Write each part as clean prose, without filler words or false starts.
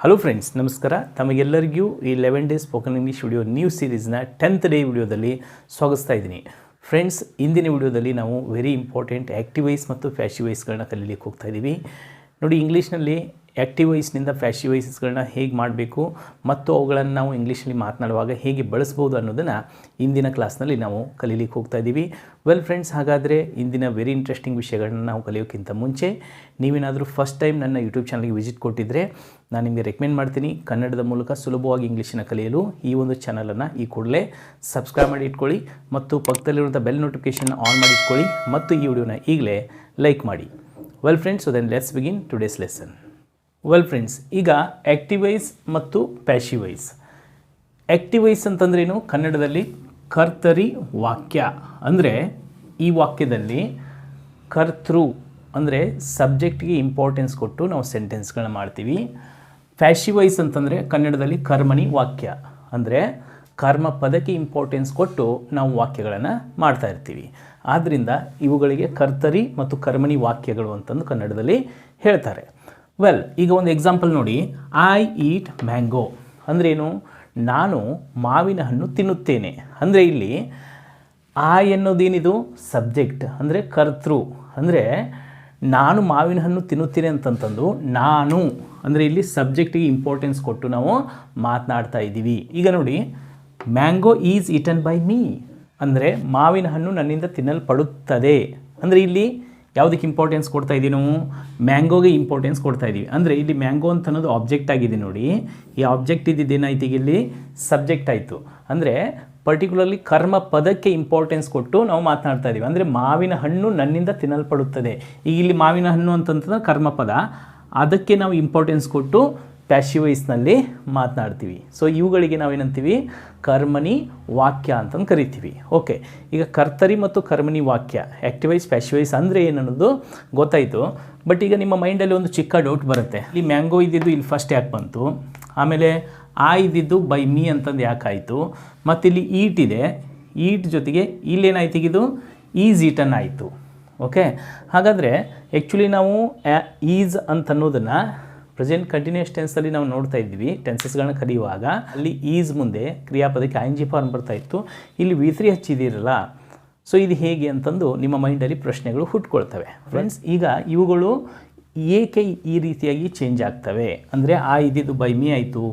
Hello friends, ನಮಸ್ಕಾರ. ತಮಗೆಲ್ಲರಿಗೂ ಈ 11 days spoken English video new ಸೀರೀಸ್ನ 10th ಡೇ ವಿಡಿಯೋದಲ್ಲಿ ಸ್ವಾಗತಿಸ್ತಾ ಇದ್ದೀನಿ. ಫ್ರೆಂಡ್ಸ್, ಇಂದಿನ ವಿಡಿಯೋದಲ್ಲಿ ನಾವು ವೆರಿ ಇಂಪಾರ್ಟೆಂಟ್ ಆ್ಯಕ್ಟಿವ್ ವಾಯ್ಸ್ ಮತ್ತು ಪ್ಯಾಸಿವ್ ವಾಯ್ಸ್ಗಳನ್ನ ಕಲೀಲಿಕ್ಕೆ ಹೋಗ್ತಾ ಇದ್ದೀವಿ. ನೋಡಿ, ಇಂಗ್ಲೀಷ್ನಲ್ಲಿ ಆ್ಯಕ್ಟಿವ್ ವಾಯ್ಸ್ನಿಂದ ಪ್ಯಾಸಿವ್ ವಾಯ್ಸಸ್ಗಳನ್ನ ಹೇಗೆ ಮಾಡಬೇಕು ಮತ್ತು ಅವುಗಳನ್ನು ನಾವು ಇಂಗ್ಲೀಷಲ್ಲಿ ಮಾತನಾಡುವಾಗ ಹೇಗೆ ಬಳಸ್ಬೋದು ಅನ್ನೋದನ್ನು ಇಂದಿನ ಕ್ಲಾಸ್ನಲ್ಲಿ ನಾವು ಕಲೀಲಿಕ್ಕೆ ಹೋಗ್ತಾ ಇದ್ದೀವಿ. ವೆಲ್ ಫ್ರೆಂಡ್ಸ್, ಹಾಗಾದರೆ ಇಂದಿನ ವೆರಿ ಇಂಟ್ರೆಸ್ಟಿಂಗ್ ವಿಷಯಗಳನ್ನ ನಾವು ಕಲಿಯೋಕ್ಕಿಂತ ಮುಂಚೆ ನೀವೇನಾದರೂ ಫಸ್ಟ್ ಟೈಮ್ ನನ್ನ ಯೂಟ್ಯೂಬ್ ಚಾನಲ್ಗೆ ವಿಸಿಟ್ ಕೊಟ್ಟಿದ್ದರೆ ನಾನು ನಿಮಗೆ ರೆಕಮೆಂಡ್ ಮಾಡ್ತೀನಿ, ಕನ್ನಡದ ಮೂಲಕ ಸುಲಭವಾಗಿ ಇಂಗ್ಲೀಷನ್ನು ಕಲಿಯಲು ಈ ಒಂದು ಚಾನಲನ್ನು ಈ ಕೂಡಲೇ ಸಬ್ಸ್ಕ್ರೈಬ್ ಮಾಡಿ ಇಟ್ಕೊಳ್ಳಿ ಮತ್ತು ಪಕ್ಕದಲ್ಲಿರುವಂಥ ಬೆಲ್ ನೋಟಿಫಿಕೇಷನ್ ಆನ್ ಮಾಡಿ ಇಟ್ಕೊಳ್ಳಿ ಮತ್ತು ಈ ವಿಡಿಯೋನ ಈಗಲೇ ಲೈಕ್ ಮಾಡಿ. Well friends, so then let's begin today's lesson. Well friends, ಈಗ ಆ್ಯಕ್ಟಿವ್ ವಾಯ್ಸ್ ಮತ್ತು ಪ್ಯಾಸಿವ್ ವಾಯ್ಸ್. ಆ್ಯಕ್ಟಿವ್ ವಾಯ್ಸ್ ಅಂತಂದ್ರೇನು? ಕನ್ನಡದಲ್ಲಿ ಕರ್ತರಿ ವಾಕ್ಯ. ಅಂದರೆ ಈ ವಾಕ್ಯದಲ್ಲಿ ಕರ್ತೃ ಅಂದರೆ ಸಬ್ಜೆಕ್ಟ್ಗೆ ಇಂಪಾರ್ಟೆನ್ಸ್ ಕೊಟ್ಟು ನಾವು ಸೆಂಟೆನ್ಸ್ಗಳನ್ನ ಮಾಡ್ತೀವಿ. ಪ್ಯಾಸಿವ್ ವಾಯ್ಸ್ ಅಂತಂದರೆ ಕನ್ನಡದಲ್ಲಿ ಕರ್ಮಣಿ ವಾಕ್ಯ. ಅಂದರೆ ಕರ್ಮ ಪದಕ್ಕೆ ಇಂಪಾರ್ಟೆನ್ಸ್ ಕೊಟ್ಟು ನಾವು ವಾಕ್ಯಗಳನ್ನು ಮಾಡ್ತಾ ಇರ್ತೀವಿ. ಆದ್ದರಿಂದ ಇವುಗಳಿಗೆ ಕರ್ತರಿ ಮತ್ತು ಕರ್ಮಣಿ ವಾಕ್ಯಗಳು ಅಂತಂದು ಕನ್ನಡದಲ್ಲಿ ಹೇಳ್ತಾರೆ. ವೆಲ್, ಈಗ ಒಂದು ಎಕ್ಸಾಂಪಲ್ ನೋಡಿ. ಐ ಈಟ್ ಮ್ಯಾಂಗೋ ಅಂದ್ರೇನು? ನಾನು ಮಾವಿನ ಹಣ್ಣು ತಿನ್ನುತ್ತೇನೆ. ಅಂದರೆ ಇಲ್ಲಿ ಐ ಅನ್ನೋದೇನಿದು? ಸಬ್ಜೆಕ್ಟ್, ಅಂದರೆ ಕರ್ತೃ. ಅಂದರೆ ನಾನು ಮಾವಿನ ಹಣ್ಣು ತಿನ್ನುತ್ತೇನೆ ಅಂತಂತಂದು ನಾನು ಅಂದರೆ ಇಲ್ಲಿ ಸಬ್ಜೆಕ್ಟಿಗೆ ಇಂಪಾರ್ಟೆನ್ಸ್ ಕೊಟ್ಟು ನಾವು ಮಾತನಾಡ್ತಾ ಇದ್ದೀವಿ. ಈಗ ನೋಡಿ, mango is eaten by me ಅಂದರೆ ಮಾವಿನ ಹಣ್ಣು ನನ್ನಿಂದ ತಿನ್ನಲ್ಪಡುತ್ತದೆ. ಅಂದರೆ ಇಲ್ಲಿ ಯಾವುದಕ್ಕೆ ಇಂಪಾರ್ಟೆನ್ಸ್ ಕೊಡ್ತಾ ಇದ್ದೀವಿ ನಾವು? ಮ್ಯಾಂಗೋಗೆ ಇಂಪಾರ್ಟೆನ್ಸ್ ಕೊಡ್ತಾ ಇದ್ದೀವಿ. ಅಂದರೆ ಇಲ್ಲಿ ಮ್ಯಾಂಗೋ ಅಂತ ಅನ್ನೋದು ಆಬ್ಜೆಕ್ಟ್ ಆಗಿದೆ ನೋಡಿ. ಈ ಆಬ್ಜೆಕ್ಟ್ ಇದ್ದಿದ್ದೇನಾಯ್ತು? ಈಗ ಇಲ್ಲಿ ಸಬ್ಜೆಕ್ಟ್ ಆಯಿತು. ಅಂದರೆ ಪರ್ಟಿಕ್ಯುಲರ್ಲಿ ಕರ್ಮ ಪದಕ್ಕೆ ಇಂಪಾರ್ಟೆನ್ಸ್ ಕೊಟ್ಟು ನಾವು ಮಾತನಾಡ್ತಾ ಇದ್ದೀವಿ. ಅಂದರೆ ಮಾವಿನ ಹಣ್ಣು ನನ್ನಿಂದ ತಿನ್ನಲ್ಪಡುತ್ತದೆ. ಈಗ ಇಲ್ಲಿ ಮಾವಿನ ಹಣ್ಣು ಅಂತಂತಂದ್ರೆ ಕರ್ಮಪದ, ಅದಕ್ಕೆ ನಾವು ಇಂಪಾರ್ಟೆನ್ಸ್ ಕೊಟ್ಟು ಪ್ಯಾಸಿವ್ ವಾಯ್ಸ್ನಲ್ಲಿ ಮಾತನಾಡ್ತೀವಿ. ಸೊ ಇವುಗಳಿಗೆ ನಾವೇನಂತೀವಿ? ಕರ್ಮಣಿ ವಾಕ್ಯ ಅಂತಂದು ಕರಿತೀವಿ. ಓಕೆ, ಈಗ ಕರ್ತರಿ ಮತ್ತು ಕರ್ಮಣಿ ವಾಕ್ಯ, ಆ್ಯಕ್ಟಿವ್ ವಾಯ್ಸ್ ಪ್ಯಾಸಿವ್ ವಾಯ್ಸ್ ಅಂದರೆ ಏನನ್ನೋದು ಗೊತ್ತಾಯಿತು. ಬಟ್ ಈಗ ನಿಮ್ಮ ಮೈಂಡಲ್ಲಿ ಒಂದು ಚಿಕ್ಕ ಡೌಟ್ ಬರುತ್ತೆ. ಇಲ್ಲಿ ಮ್ಯಾಂಗೋ ಇದ್ದಿದ್ದು ಇಲ್ಲಿ ಫಸ್ಟ್ ಯಾಕೆ ಬಂತು? ಆಮೇಲೆ ಆ ಇದ್ದಿದ್ದು ಬೈ ಮೀ ಅಂತಂದು ಯಾಕಾಯಿತು? ಮತ್ತು ಇಲ್ಲಿ ಈಟ್ ಇದೆ, ಈಟ್ ಜೊತೆಗೆ ಇಲ್ಲೇನಾಯ್ತು? ಇದು ಈಸ್ ಈಟನ್ ಆಯಿತು. ಓಕೆ, ಹಾಗಾದರೆ ಆ್ಯಕ್ಚುಲಿ ನಾವು ಈಸ್ ಅಂತನ್ನೋದನ್ನು ಪ್ರೆಸೆಂಟ್ ಕಂಟಿನ್ಯೂಸ್ ಟೆನ್ಸಲ್ಲಿ ನಾವು ನೋಡ್ತಾ ಇದ್ವಿ. ಟೆನ್ಸಸ್ಗಳನ್ನ ಕರೆಯುವಾಗ ಅಲ್ಲಿ ಈಸ್ ಮುಂದೆ ಕ್ರಿಯಾಪದಕ್ಕೆ ING ಫಾರ್ಮ್ ಬರ್ತಾ ಇತ್ತು. ಇಲ್ಲಿ V3 ಹಚ್ಚಿದಿರಲ್ಲ. ಸೊ ಇದು ಹೇಗೆ ಅಂತಂದು ನಿಮ್ಮ ಮೈಂಡಲ್ಲಿ ಪ್ರಶ್ನೆಗಳು ಹುಟ್ಕೊಳ್ತವೆ. ಫ್ರೆಂಡ್ಸ್, ಈಗ ಇವುಗಳು ಏಕೆ ಈ ರೀತಿಯಾಗಿ ಚೇಂಜ್ ಆಗ್ತವೆ ಅಂದರೆ ಆ ಇದ್ದಿದ್ದು ಬೈ ಮೀ ಆಯಿತು.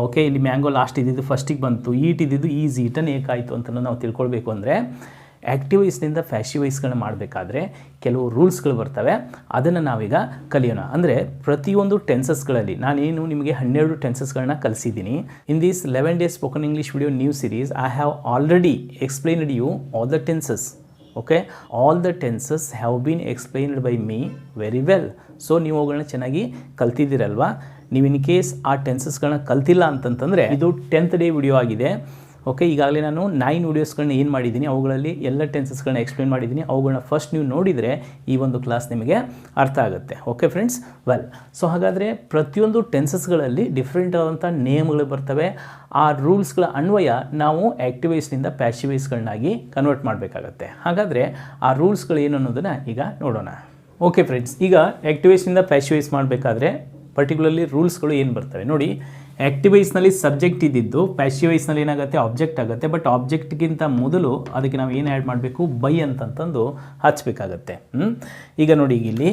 ಓಕೆ, ಇಲ್ಲಿ ಮ್ಯಾಂಗೋ ಲಾಸ್ಟ್ ಇದ್ದಿದ್ದು ಫಸ್ಟಿಗೆ ಬಂತು, ಈಟ್ ಇದ್ದಿದ್ದು ಈಸ್ ಈಟನ್ ಏಕಾಯಿತು ಅಂತ ನಾವು ತಿಳ್ಕೊಳ್ಬೇಕು. ಅಂದರೆ ಆ್ಯಕ್ಟಿವ್ ವಾಯ್ಸ್ನಿಂದ ಪ್ಯಾಸಿವ್ ವಾಯ್ಸ್ಗಳನ್ನ ಮಾಡಬೇಕಾದ್ರೆ ಕೆಲವು ರೂಲ್ಸ್ಗಳು ಬರ್ತವೆ. ಅದನ್ನು ನಾವೀಗ ಕಲಿಯೋಣ. ಅಂದರೆ ಪ್ರತಿಯೊಂದು ಟೆನ್ಸಸ್ಗಳಲ್ಲಿ ನಾನೇನು ನಿಮಗೆ 12 ಟೆನ್ಸಸ್ಗಳನ್ನ ಕಲಿಸಿದ್ದೀನಿ. In this 11 days spoken English video new series I have already explained you all the tenses. Okay, all the tenses have been explained by me very well. So ನೀವು ಅವುಗಳನ್ನ ಚೆನ್ನಾಗಿ ಕಲ್ತಿದ್ದೀರಲ್ವಾ? ನೀವು ಇನ್ ಕೇಸ್ ಆ ಟೆನ್ಸಸ್ಗಳನ್ನ ಕಲ್ತಿಲ್ಲ ಅಂತಂತಂದರೆ ಇದು 10th ಡೇ ವಿಡಿಯೋ ಆಗಿದೆ. Okay, ಈಗಾಗಲೇ ನಾನು 9 ವೀಡಿಯೋಸ್ಗಳನ್ನ ಏನು ಮಾಡಿದ್ದೀನಿ, ಅವುಗಳಲ್ಲಿ ಎಲ್ಲ ಟೆನ್ಸಸ್ಗಳನ್ನ ಎಕ್ಸ್ಪ್ಲೇನ್ ಮಾಡಿದ್ದೀನಿ. ಅವುಗಳನ್ನ ಫಸ್ಟ್ ನೀವು ನೋಡಿದರೆ ಈ ಒಂದು ಕ್ಲಾಸ್ ನಿಮಗೆ ಅರ್ಥ ಆಗುತ್ತೆ. ಓಕೆ ಫ್ರೆಂಡ್ಸ್, ವೆಲ್, ಸೊ ಹಾಗಾದರೆ ಪ್ರತಿಯೊಂದು ಟೆನ್ಸಸ್ಗಳಲ್ಲಿ ಡಿಫ್ರೆಂಟ್ ಆದಂಥ ನೇಮ್ಗಳು ಬರ್ತವೆ. ಆ ರೂಲ್ಸ್ಗಳ ಅನ್ವಯ ನಾವು ಆ್ಯಕ್ಟಿವ್ ವಾಯ್ಸ್ನಿಂದ ಪ್ಯಾಸಿವ್ ವಾಯ್ಸ್ಗಳನ್ನಾಗಿ ಕನ್ವರ್ಟ್ ಮಾಡಬೇಕಾಗತ್ತೆ. ಹಾಗಾದರೆ ಆ ರೂಲ್ಸ್ಗಳು ಏನು ಅನ್ನೋದನ್ನು ಈಗ ನೋಡೋಣ. ಓಕೆ ಫ್ರೆಂಡ್ಸ್, ಈಗ ಆ್ಯಕ್ಟಿವ್ ವಾಯ್ಸ್ನಿಂದ ಪ್ಯಾಸಿವ್ ವಾಯ್ಸ್ ಮಾಡಬೇಕಾದ್ರೆ ಪರ್ಟಿಕ್ಯುಲರ್ಲಿ ರೂಲ್ಸ್ಗಳು ಏನು ಬರ್ತವೆ ನೋಡಿ. ಆ್ಯಕ್ಟಿವ್ ವಾಯ್ಸ್ನಲ್ಲಿ ಸಬ್ಜೆಕ್ಟ್ ಇದ್ದಿದ್ದು ಪ್ಯಾಸಿವ್ ವಾಯ್ಸ್ನಲ್ಲಿ ಏನಾಗುತ್ತೆ? ಆಬ್ಜೆಕ್ಟ್ ಆಗುತ್ತೆ. ಬಟ್ ಆಬ್ಜೆಕ್ಟ್ಗಿಂತ ಮೊದಲು ಅದಕ್ಕೆ ನಾವು ಏನು ಆ್ಯಡ್ ಮಾಡಬೇಕು? ಬೈ ಅಂತಂತಂದು ಹಚ್ಚಬೇಕಾಗತ್ತೆ. ಈಗ ನೋಡಿ, ಈಗ ಇಲ್ಲಿ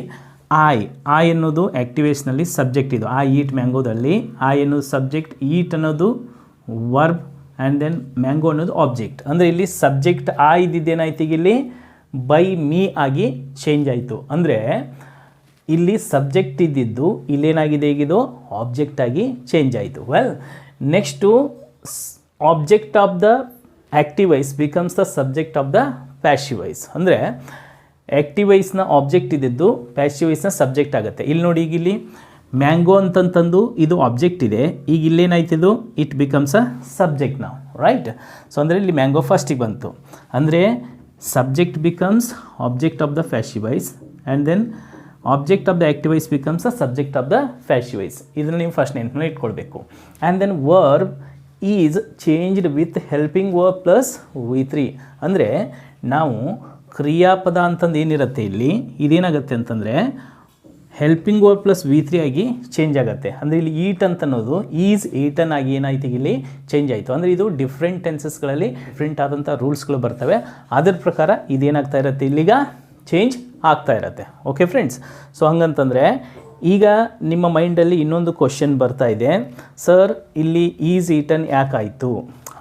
ಐ ಅನ್ನೋದು ಆ್ಯಕ್ಟಿವ್ ವಾಯ್ಸ್ನಲ್ಲಿ ಸಬ್ಜೆಕ್ಟ್ ಇದು. ಐ ಈಟ್ ಮ್ಯಾಂಗೋದಲ್ಲಿ ಐ ಅನ್ನೋದು ಸಬ್ಜೆಕ್ಟ್, ಈಟ್ ಅನ್ನೋದು ವರ್ಬ್ ಆ್ಯಂಡ್ ದೆನ್ ಮ್ಯಾಂಗೋ ಅನ್ನೋದು ಆಬ್ಜೆಕ್ಟ್. ಅಂದರೆ ಇಲ್ಲಿ ಸಬ್ಜೆಕ್ಟ್ ಐ ಇದ್ದಿದ್ದೇನಾಯ್ತು? ಈಗ ಇಲ್ಲಿ ಬೈ ಮೀ ಆಗಿ ಚೇಂಜ್ ಆಯಿತು. ಅಂದರೆ ಇಲ್ಲಿ ಸಬ್ಜೆಕ್ಟ್ ಇದ್ದಿದ್ದು ಇಲ್ಲೇನಾಗಿದೆ? ಈಗಿದು ಆಬ್ಜೆಕ್ಟ್ ಆಗಿ ಚೇಂಜ್ ಆಯಿತು. Well, next object of the active voice becomes the subject of the passive voice. ಅಂದರೆ ಆ್ಯಕ್ಟಿವ್ ವಾಯ್ಸ್ನ ಆಬ್ಜೆಕ್ಟ್ ಇದ್ದಿದ್ದು ಪ್ಯಾಸಿವ್ ವಾಯ್ಸ್ನ ಸಬ್ಜೆಕ್ಟ್ ಆಗುತ್ತೆ. ಇಲ್ಲಿ ನೋಡಿ, ಈಗ ಇಲ್ಲಿ ಮ್ಯಾಂಗೋ ಅಂತಂತಂದು ಇದು ಆಬ್ಜೆಕ್ಟ್ ಇದೆ. ಈಗ ಇಲ್ಲೇನಾಯ್ತಿದು? ಇಟ್ ಬಿಕಮ್ಸ್ ಅ ಸಬ್ಜೆಕ್ಟ್ ನಾವು, ರೈಟ್? ಸೊ ಅಂದರೆ ಇಲ್ಲಿ ಮ್ಯಾಂಗೋ ಫಸ್ಟಿಗೆ ಬಂತು. ಅಂದರೆ subject becomes object of the passive voice and then object of the active voice becomes a subject of the passive voice. ಇದನ್ನು ನೀವು ಫಸ್ಟ್ ನೆನಪಲ್ಲಿ ಇಟ್ಕೊಳ್ಬೇಕು. And then verb is changed with helping verb plus V3. ಅಂದರೆ ನಾವು ಕ್ರಿಯಾಪದ ಅಂತಂದು ಏನಿರುತ್ತೆ ಇಲ್ಲಿ, ಇದೇನಾಗುತ್ತೆ ಅಂತಂದರೆ ಹೆಲ್ಪಿಂಗ್ ವರ್ಬ್ ಪ್ಲಸ್ V3 ಆಗಿ ಚೇಂಜ್ ಆಗುತ್ತೆ. ಅಂದರೆ ಇಲ್ಲಿ ಈಟ್ ಅಂತ ಅನ್ನೋದು ಈಸ್ ಈಟನ್ ಆಗಿ ಏನಾಯ್ತು ಇಲ್ಲಿ ಚೇಂಜ್ ಆಯಿತು. ಅಂದರೆ ಇದು ಡಿಫ್ರೆಂಟ್ ಟೆನ್ಸಸ್ಗಳಲ್ಲಿ ಡಿಫ್ರೆಂಟ್ ಆದಂಥ ರೂಲ್ಸ್ಗಳು ಬರ್ತವೆ. ಅದರ ಪ್ರಕಾರ ಇದೇನಾಗ್ತಾ ಇರುತ್ತೆ ಇಲ್ಲಿಗ ಚೇಂಜ್ ಆಗ್ತಾ ಇರುತ್ತೆ. ಓಕೆ ಫ್ರೆಂಡ್ಸ್, ಸೊ ಹಂಗಂತಂದರೆ ಈಗ ನಿಮ್ಮ ಮೈಂಡಲ್ಲಿ ಇನ್ನೊಂದು ಕ್ವಶನ್ ಬರ್ತಾ ಇದೆ, ಸರ್ ಇಲ್ಲಿ ಈಸ್ ಈಟನ್ ಯಾಕಾಯಿತು,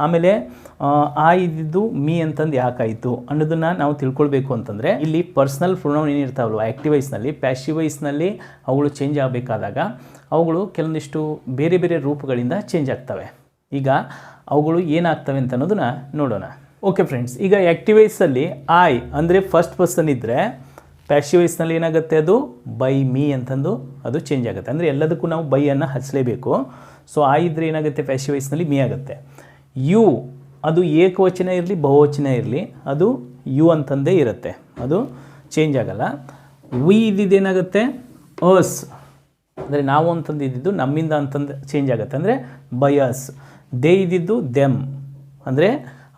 ಆಮೇಲೆ ಆ ಇದ್ದಿದ್ದು ಮೀ ಅಂತಂದು ಯಾಕಾಯಿತು ಅನ್ನೋದನ್ನು ನಾವು ತಿಳ್ಕೊಳ್ಬೇಕು ಅಂತಂದರೆ ಇಲ್ಲಿ ಪರ್ಸ್ನಲ್ ಪ್ರೊನೌನ್ ಏನಿರ್ತಾವಲ್ವ ಆ್ಯಕ್ಟಿವ್ ವಾಯ್ಸ್ನಲ್ಲಿ, ಪ್ಯಾಸಿವ್ ವಾಯ್ಸ್ನಲ್ಲಿ ಅವುಗಳು ಚೇಂಜ್ ಆಗಬೇಕಾದಾಗ ಅವುಗಳು ಕೆಲವೊಂದಿಷ್ಟು ಬೇರೆ ಬೇರೆ ರೂಪಗಳಿಂದ ಚೇಂಜ್ ಆಗ್ತವೆ. ಈಗ ಅವುಗಳು ಏನಾಗ್ತವೆ ಅಂತ ಅನ್ನೋದನ್ನು ನೋಡೋಣ. ಓಕೆ ಫ್ರೆಂಡ್ಸ್, ಈಗ ಆ್ಯಕ್ಟಿವ್ ವಾಯ್ಸಲ್ಲಿ ಐ ಅಂದರೆ ಫಸ್ಟ್ ಪರ್ಸನ್ ಇದ್ದರೆ ಪ್ಯಾಸಿವ್ ವಾಯ್ಸ್ನಲ್ಲಿ ಏನಾಗುತ್ತೆ ಅದು ಬೈ ಮೀ ಅಂತಂದು ಅದು ಚೇಂಜ್ ಆಗುತ್ತೆ. ಅಂದರೆ ಎಲ್ಲದಕ್ಕೂ ನಾವು ಬೈಯನ್ನು ಹಚ್ಚಲೇಬೇಕು. ಸೊ ಐ ಇದ್ದರೆ ಏನಾಗುತ್ತೆ ಪ್ಯಾಸಿವ್ ವಾಯ್ಸ್ನಲ್ಲಿ ಮೀ ಆಗುತ್ತೆ. ಯು ಅದು ಏಕವಚನ ಇರಲಿ ಬಹುವಚನ ಇರಲಿ ಅದು ಯು ಅಂತಂದೇ ಇರುತ್ತೆ, ಅದು ಚೇಂಜ್ ಆಗಲ್ಲ. ವಿ ಇದ್ದಿದ್ದೇನಾಗುತ್ತೆ ಅಸ್, ಅಂದರೆ ನಾವು ಅಂತಂದು ಇದ್ದಿದ್ದು ನಮ್ಮಿಂದ ಅಂತಂದು ಚೇಂಜ್ ಆಗುತ್ತೆ, ಅಂದರೆ ಬೈ ಅಸ್. ದೇ ಇದ್ದಿದ್ದು ದೆಮ್, ಅಂದರೆ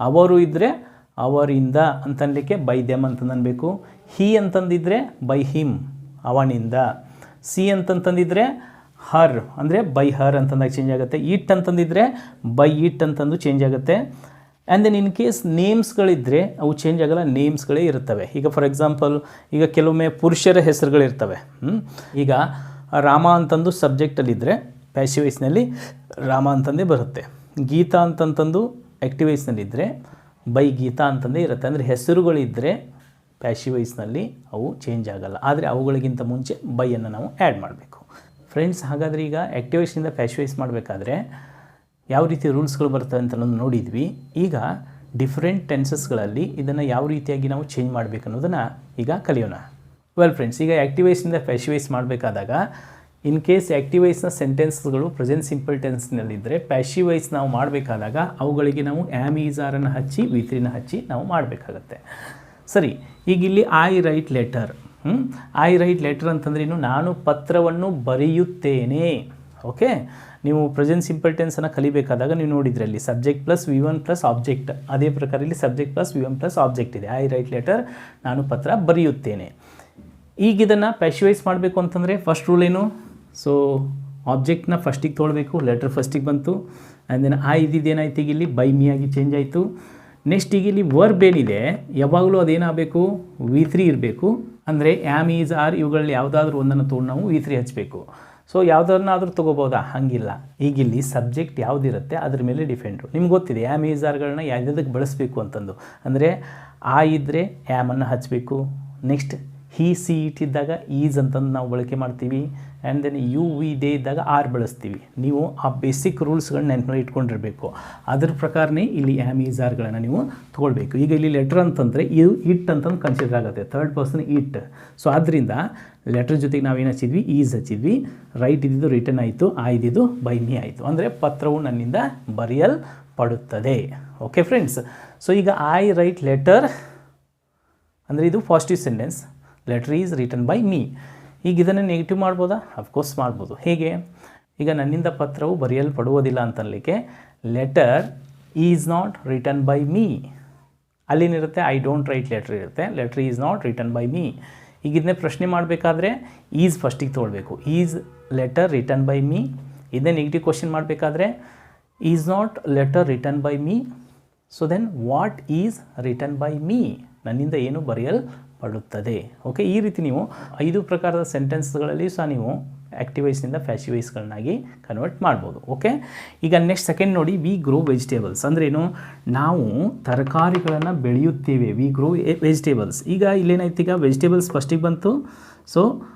ಅವರು ಇದ್ದರೆ ಅವರಿಂದ ಅಂತನ್ಲಿಕ್ಕೆ ಬೈ ದೆಮ್ ಅಂತಂದು ಅನ್ಬೇಕು. ಹಿ ಅಂತಂದಿದ್ರೆ ಬೈ ಹಿಮ್ ಅವನಿಂದ. ಸಿ ಅಂತಂತಂದಿದ್ರೆ ಹರ್ ಅಂದರೆ ಬೈ ಹರ್ ಅಂತಂದಾಗ ಚೇಂಜ್ ಆಗುತ್ತೆ. ಇಟ್ ಅಂತಂದಿದ್ರೆ ಬೈ ಇಟ್ ಅಂತಂದು ಚೇಂಜ್ ಆಗುತ್ತೆ. ಆ್ಯಂಡ್ ದೆನ್ ಇನ್ ಕೇಸ್ ನೇಮ್ಸ್ಗಳಿದ್ದರೆ ಅವು ಚೇಂಜ್ ಆಗಲ್ಲ, ನೇಮ್ಸ್ಗಳೇ ಇರುತ್ತವೆ. ಈಗ ಫಾರ್ ಎಕ್ಸಾಂಪಲ್ ಈಗ ಕೆಲವೊಮ್ಮೆ ಪುರುಷರ ಹೆಸರುಗಳಿರ್ತವೆ. ಈಗ ರಾಮ ಅಂತಂದು ಸಬ್ಜೆಕ್ಟಲ್ಲಿದ್ದರೆ ಪ್ಯಾಸಿವ್ ವಾಯ್ಸ್ನಲ್ಲಿ ರಾಮ ಅಂತಂದೇ ಬರುತ್ತೆ. ಗೀತಾ ಅಂತಂತಂದು ಆ್ಯಕ್ಟಿವ್ ವಾಯ್ಸ್ನಲ್ಲಿದ್ದರೆ ಬೈ ಗೀತಾ ಅಂತಂದೇ ಇರುತ್ತೆ. ಅಂದರೆ ಹೆಸರುಗಳಿದ್ದರೆ ಪ್ಯಾಸಿವ್ ವಾಯ್ಸ್ನಲ್ಲಿ ಅವು ಚೇಂಜ್ ಆಗಲ್ಲ, ಆದರೆ ಅವುಗಳಿಗಿಂತ ಮುಂಚೆ ಬೈಯನ್ನು ನಾವು ಆ್ಯಡ್ ಮಾಡಬೇಕು. ಫ್ರೆಂಡ್ಸ್, ಹಾಗಾದರೆ ಈಗ ಆ್ಯಕ್ಟಿವ್ ವಾಯ್ಸ್ನಿಂದ ಪ್ಯಾಸಿವ್ ವಾಯ್ಸ್ ಮಾಡಬೇಕಾದ್ರೆ ಯಾವ ರೀತಿ ರೂಲ್ಸ್ಗಳು ಬರ್ತವೆ ಅಂತ ನಾವು ನೋಡಿದ್ವಿ. ಈಗ ಡಿಫ್ರೆಂಟ್ ಟೆನ್ಸಸ್ಗಳಲ್ಲಿ ಇದನ್ನು ಯಾವ ರೀತಿಯಾಗಿ ನಾವು ಚೇಂಜ್ ಮಾಡಬೇಕು ಅನ್ನೋದನ್ನು ಈಗ ಕಲಿಯೋಣ. ವೆಲ್ ಫ್ರೆಂಡ್ಸ್, ಈಗ ಆ್ಯಕ್ಟಿವ್ ವಾಯ್ಸ್ನಿಂದ ಪ್ಯಾಸಿವ್ ವಾಯ್ಸ್ ಮಾಡಬೇಕಾದಾಗ ಇನ್ ಕೇಸ್ ಆ್ಯಕ್ಟಿವ್ ವಾಯ್ಸ್ನ ಸೆಂಟೆನ್ಸ್ಗಳು ಪ್ರೆಸೆಂಟ್ ಸಿಂಪಲ್ ಟೆನ್ಸ್ನಲ್ಲಿದ್ದರೆ ಪ್ಯಾಸಿವ್ ವಾಯ್ಸ್ ನಾವು ಮಾಡಬೇಕಾದಾಗ ಅವುಗಳಿಗೆ ನಾವು ಆ್ಯಮ್ ಈಸ್ ಆರನ್ನು ಹಚ್ಚಿ V3ನ ಹಚ್ಚಿ ನಾವು ಮಾಡಬೇಕಾಗತ್ತೆ. ಸರಿ, ಈಗ ಇಲ್ಲಿ I write letter. I write letter ಅಂತಂದ್ರೇನು, ನಾನು ಪತ್ರವನ್ನು ಬರೆಯುತ್ತೇನೆ. ಓಕೆ, ನೀವು ಪ್ರೆಸೆಂಟ್ ಸಿಂಪಲ್ ಟೆನ್ಸನ್ನು ಕಲಿಬೇಕಾದಾಗ ನೀವು ನೋಡಿದ್ರಿ ಅಲ್ಲಿ subject plus V1 plus object, ಅದೇ ಪ್ರಕಾರ ಇಲ್ಲಿ subject plus V1 plus object ಇದೆ. ಐ ರೈಟ್ ಲೆಟರ್, ನಾನು ಪತ್ರ ಬರೆಯುತ್ತೇನೆ. ಈಗ ಇದನ್ನು ಪ್ಯಾಸಿವ್ ವಾಯ್ಸ್ ಮಾಡಬೇಕು ಅಂತಂದರೆ ಫಸ್ಟ್ ರೂಲ್ ಏನು, ಸೊ ಆಬ್ಜೆಕ್ಟ್ನ ಫಸ್ಟಿಗೆ ತೊಗೊಳ್ಬೇಕು, ಲೆಟರ್ ಫಸ್ಟಿಗೆ ಬಂತು. ಆ್ಯಂಡ್ ದೆನ್ ಐ ಇದ್ದಿದ್ದೇನಾಯ್ತು ಈಗ ಇಲ್ಲಿ ಬೈ ಮೀ ಆಗಿ ಚೇಂಜ್ ಆಯಿತು. ನೆಕ್ಸ್ಟ್ ಈಗ ಇಲ್ಲಿ ವರ್ಬ್ ಏನಿದೆ ಯಾವಾಗಲೂ ಅದೇನಾಗಬೇಕು V3 ಇರಬೇಕು. ಅಂದರೆ ಆ್ಯಮ್ ಈಸ್ ಆರ್ ಇವುಗಳಲ್ಲಿ ಯಾವುದಾದ್ರೂ ಒಂದನ್ನು ತೊಗೊಂಡು ನಾವು V3 ಹಚ್ಚಬೇಕು. ಸೊ ಯಾವುದನ್ನಾದರೂ ತೊಗೋಬೋದಾ, ಹಾಗಿಲ್ಲ. ಈಗ ಇಲ್ಲಿ ಸಬ್ಜೆಕ್ಟ್ ಯಾವುದಿರುತ್ತೆ ಅದ್ರ ಮೇಲೆ ಡಿಪೆಂಡು. ನಿಮ್ಗೆ ಗೊತ್ತಿದೆ ಆ್ಯಮ್ ಈಸ್ ಆರ್ಗಳನ್ನ ಯಾವುದಕ್ಕೆ ಬಳಸಬೇಕು ಅಂತಂದು. ಅಂದರೆ ಆ ಇದ್ದರೆ ಆ್ಯಮನ್ನು ಹಚ್ಚಬೇಕು. ನೆಕ್ಸ್ಟ್ ಹಿ ಸಿ ಇಟ್ ಇದ್ದಾಗ ಈಸ್ ಅಂತಂದು ನಾವು ಬಳಕೆ ಮಾಡ್ತೀವಿ. And then you we they ಇದ್ದಾಗ ಆರ್ ಬಳಸ್ತೀವಿ. ನೀವು ಆ ಬೇಸಿಕ್ ರೂಲ್ಸ್ಗಳನ್ನ ನೆನಪಲ್ಲಿ ಇಟ್ಕೊಂಡಿರಬೇಕು. ಅದ್ರ ಪ್ರಕಾರನೇ ಇಲ್ಲಿ ಆ್ಯಮ್ ಈಸ್ ಆರ್ಗಳನ್ನು ನೀವು ತೊಗೊಳ್ಬೇಕು. ಈಗ ಇಲ್ಲಿ ಲೆಟರ್ ಅಂತಂದರೆ ಇದು ಇಟ್ ಅಂತಂದು ಕನ್ಸಿಡರ್ ಆಗುತ್ತೆ, ಥರ್ಡ್ ಪರ್ಸನ್ ಇಟ್. ಸೊ ಆದ್ದರಿಂದ ಲೆಟರ್ ಜೊತೆಗೆ ನಾವೇನು ಹಚ್ಚಿದ್ವಿ, ಈಸ್ ಹಚ್ಚಿದ್ವಿ. ರೈಟ್ ಇದ್ದಿದ್ದು ರಿಟರ್ನ್ ಆಯಿತು, ಆ ಇದ್ದಿದ್ದು ಬೈ ಮೀ ಆಯಿತು. ಅಂದರೆ ಪತ್ರವು ನನ್ನಿಂದ ಬರೆಯಲ್ಪಡುತ್ತದೆ. ಓಕೆ ಫ್ರೆಂಡ್ಸ್, ಸೊ ಈಗ ಐ ರೈಟ್ ಲೆಟರ್ ಅಂದರೆ ಇದು positive sentence. Letter is written by me. ಈಗ ಇದನ್ನು ನೆಗೆಟಿವ್ ಮಾಡ್ಬೋದಾ? ಅಫ್ಕೋರ್ಸ್ ಮಾಡ್ಬೋದು. ಹೇಗೆ? ಈಗ ನನ್ನಿಂದ ಪತ್ರವು ಬರೆಯಲ್ಪಡುವುದಿಲ್ಲ ಅಂತನ್ಲಿಕ್ಕೆ letter is not written by me. ಅಲ್ಲೇನಿರುತ್ತೆ ಐ ಡೋಂಟ್ ರೈಟ್ ಲೆಟರ್ ಇರುತ್ತೆ, letter is not written by me. ಈಗ ಇದನ್ನೇ ಪ್ರಶ್ನೆ ಮಾಡಬೇಕಾದ್ರೆ ಈಸ್ ಫಸ್ಟಿಗೆ ತೊಗೊಳ್ಬೇಕು. Is letter written by me. ಇದನ್ನೇ ನೆಗೆಟಿವ್ ಕ್ವಶನ್ ಮಾಡಬೇಕಾದ್ರೆ is not letter written by me. So then what is written by me, ನನ್ನಿಂದ ಏನು ಬರೆಯಲ್ಪಡುತ್ತದೆ. ಓಕೆ, ಈ ರೀತಿ ನೀವು 5 ಪ್ರಕಾರದ ಸೆಂಟೆನ್ಸ್ಗಳಲ್ಲಿ ಸಹ ನೀವು ಆ್ಯಕ್ಟಿವ್ ವಾಯ್ಸ್ನಿಂದ ಪ್ಯಾಸಿವ್ ವಾಯ್ಸ್ಗಳನ್ನಾಗಿ ಕನ್ವರ್ಟ್ ಮಾಡ್ಬೋದು. ಓಕೆ, ಈಗ ನೆಕ್ಸ್ಟ್ ಸೆಕೆಂಡ್ ನೋಡಿ, ವಿ ಗ್ರೋ ವೆಜಿಟೇಬಲ್ಸ್ ಅಂದ್ರೇನು, ನಾವು ತರಕಾರಿಗಳನ್ನು ಬೆಳೆಯುತ್ತೇವೆ. We grow vegetables. ಈಗ ಇಲ್ಲೇನಾಯ್ತು, ಈಗ ವೆಜಿಟೇಬಲ್ಸ್ ಫಸ್ಟಿಗೆ ಬಂತು. ಸೊ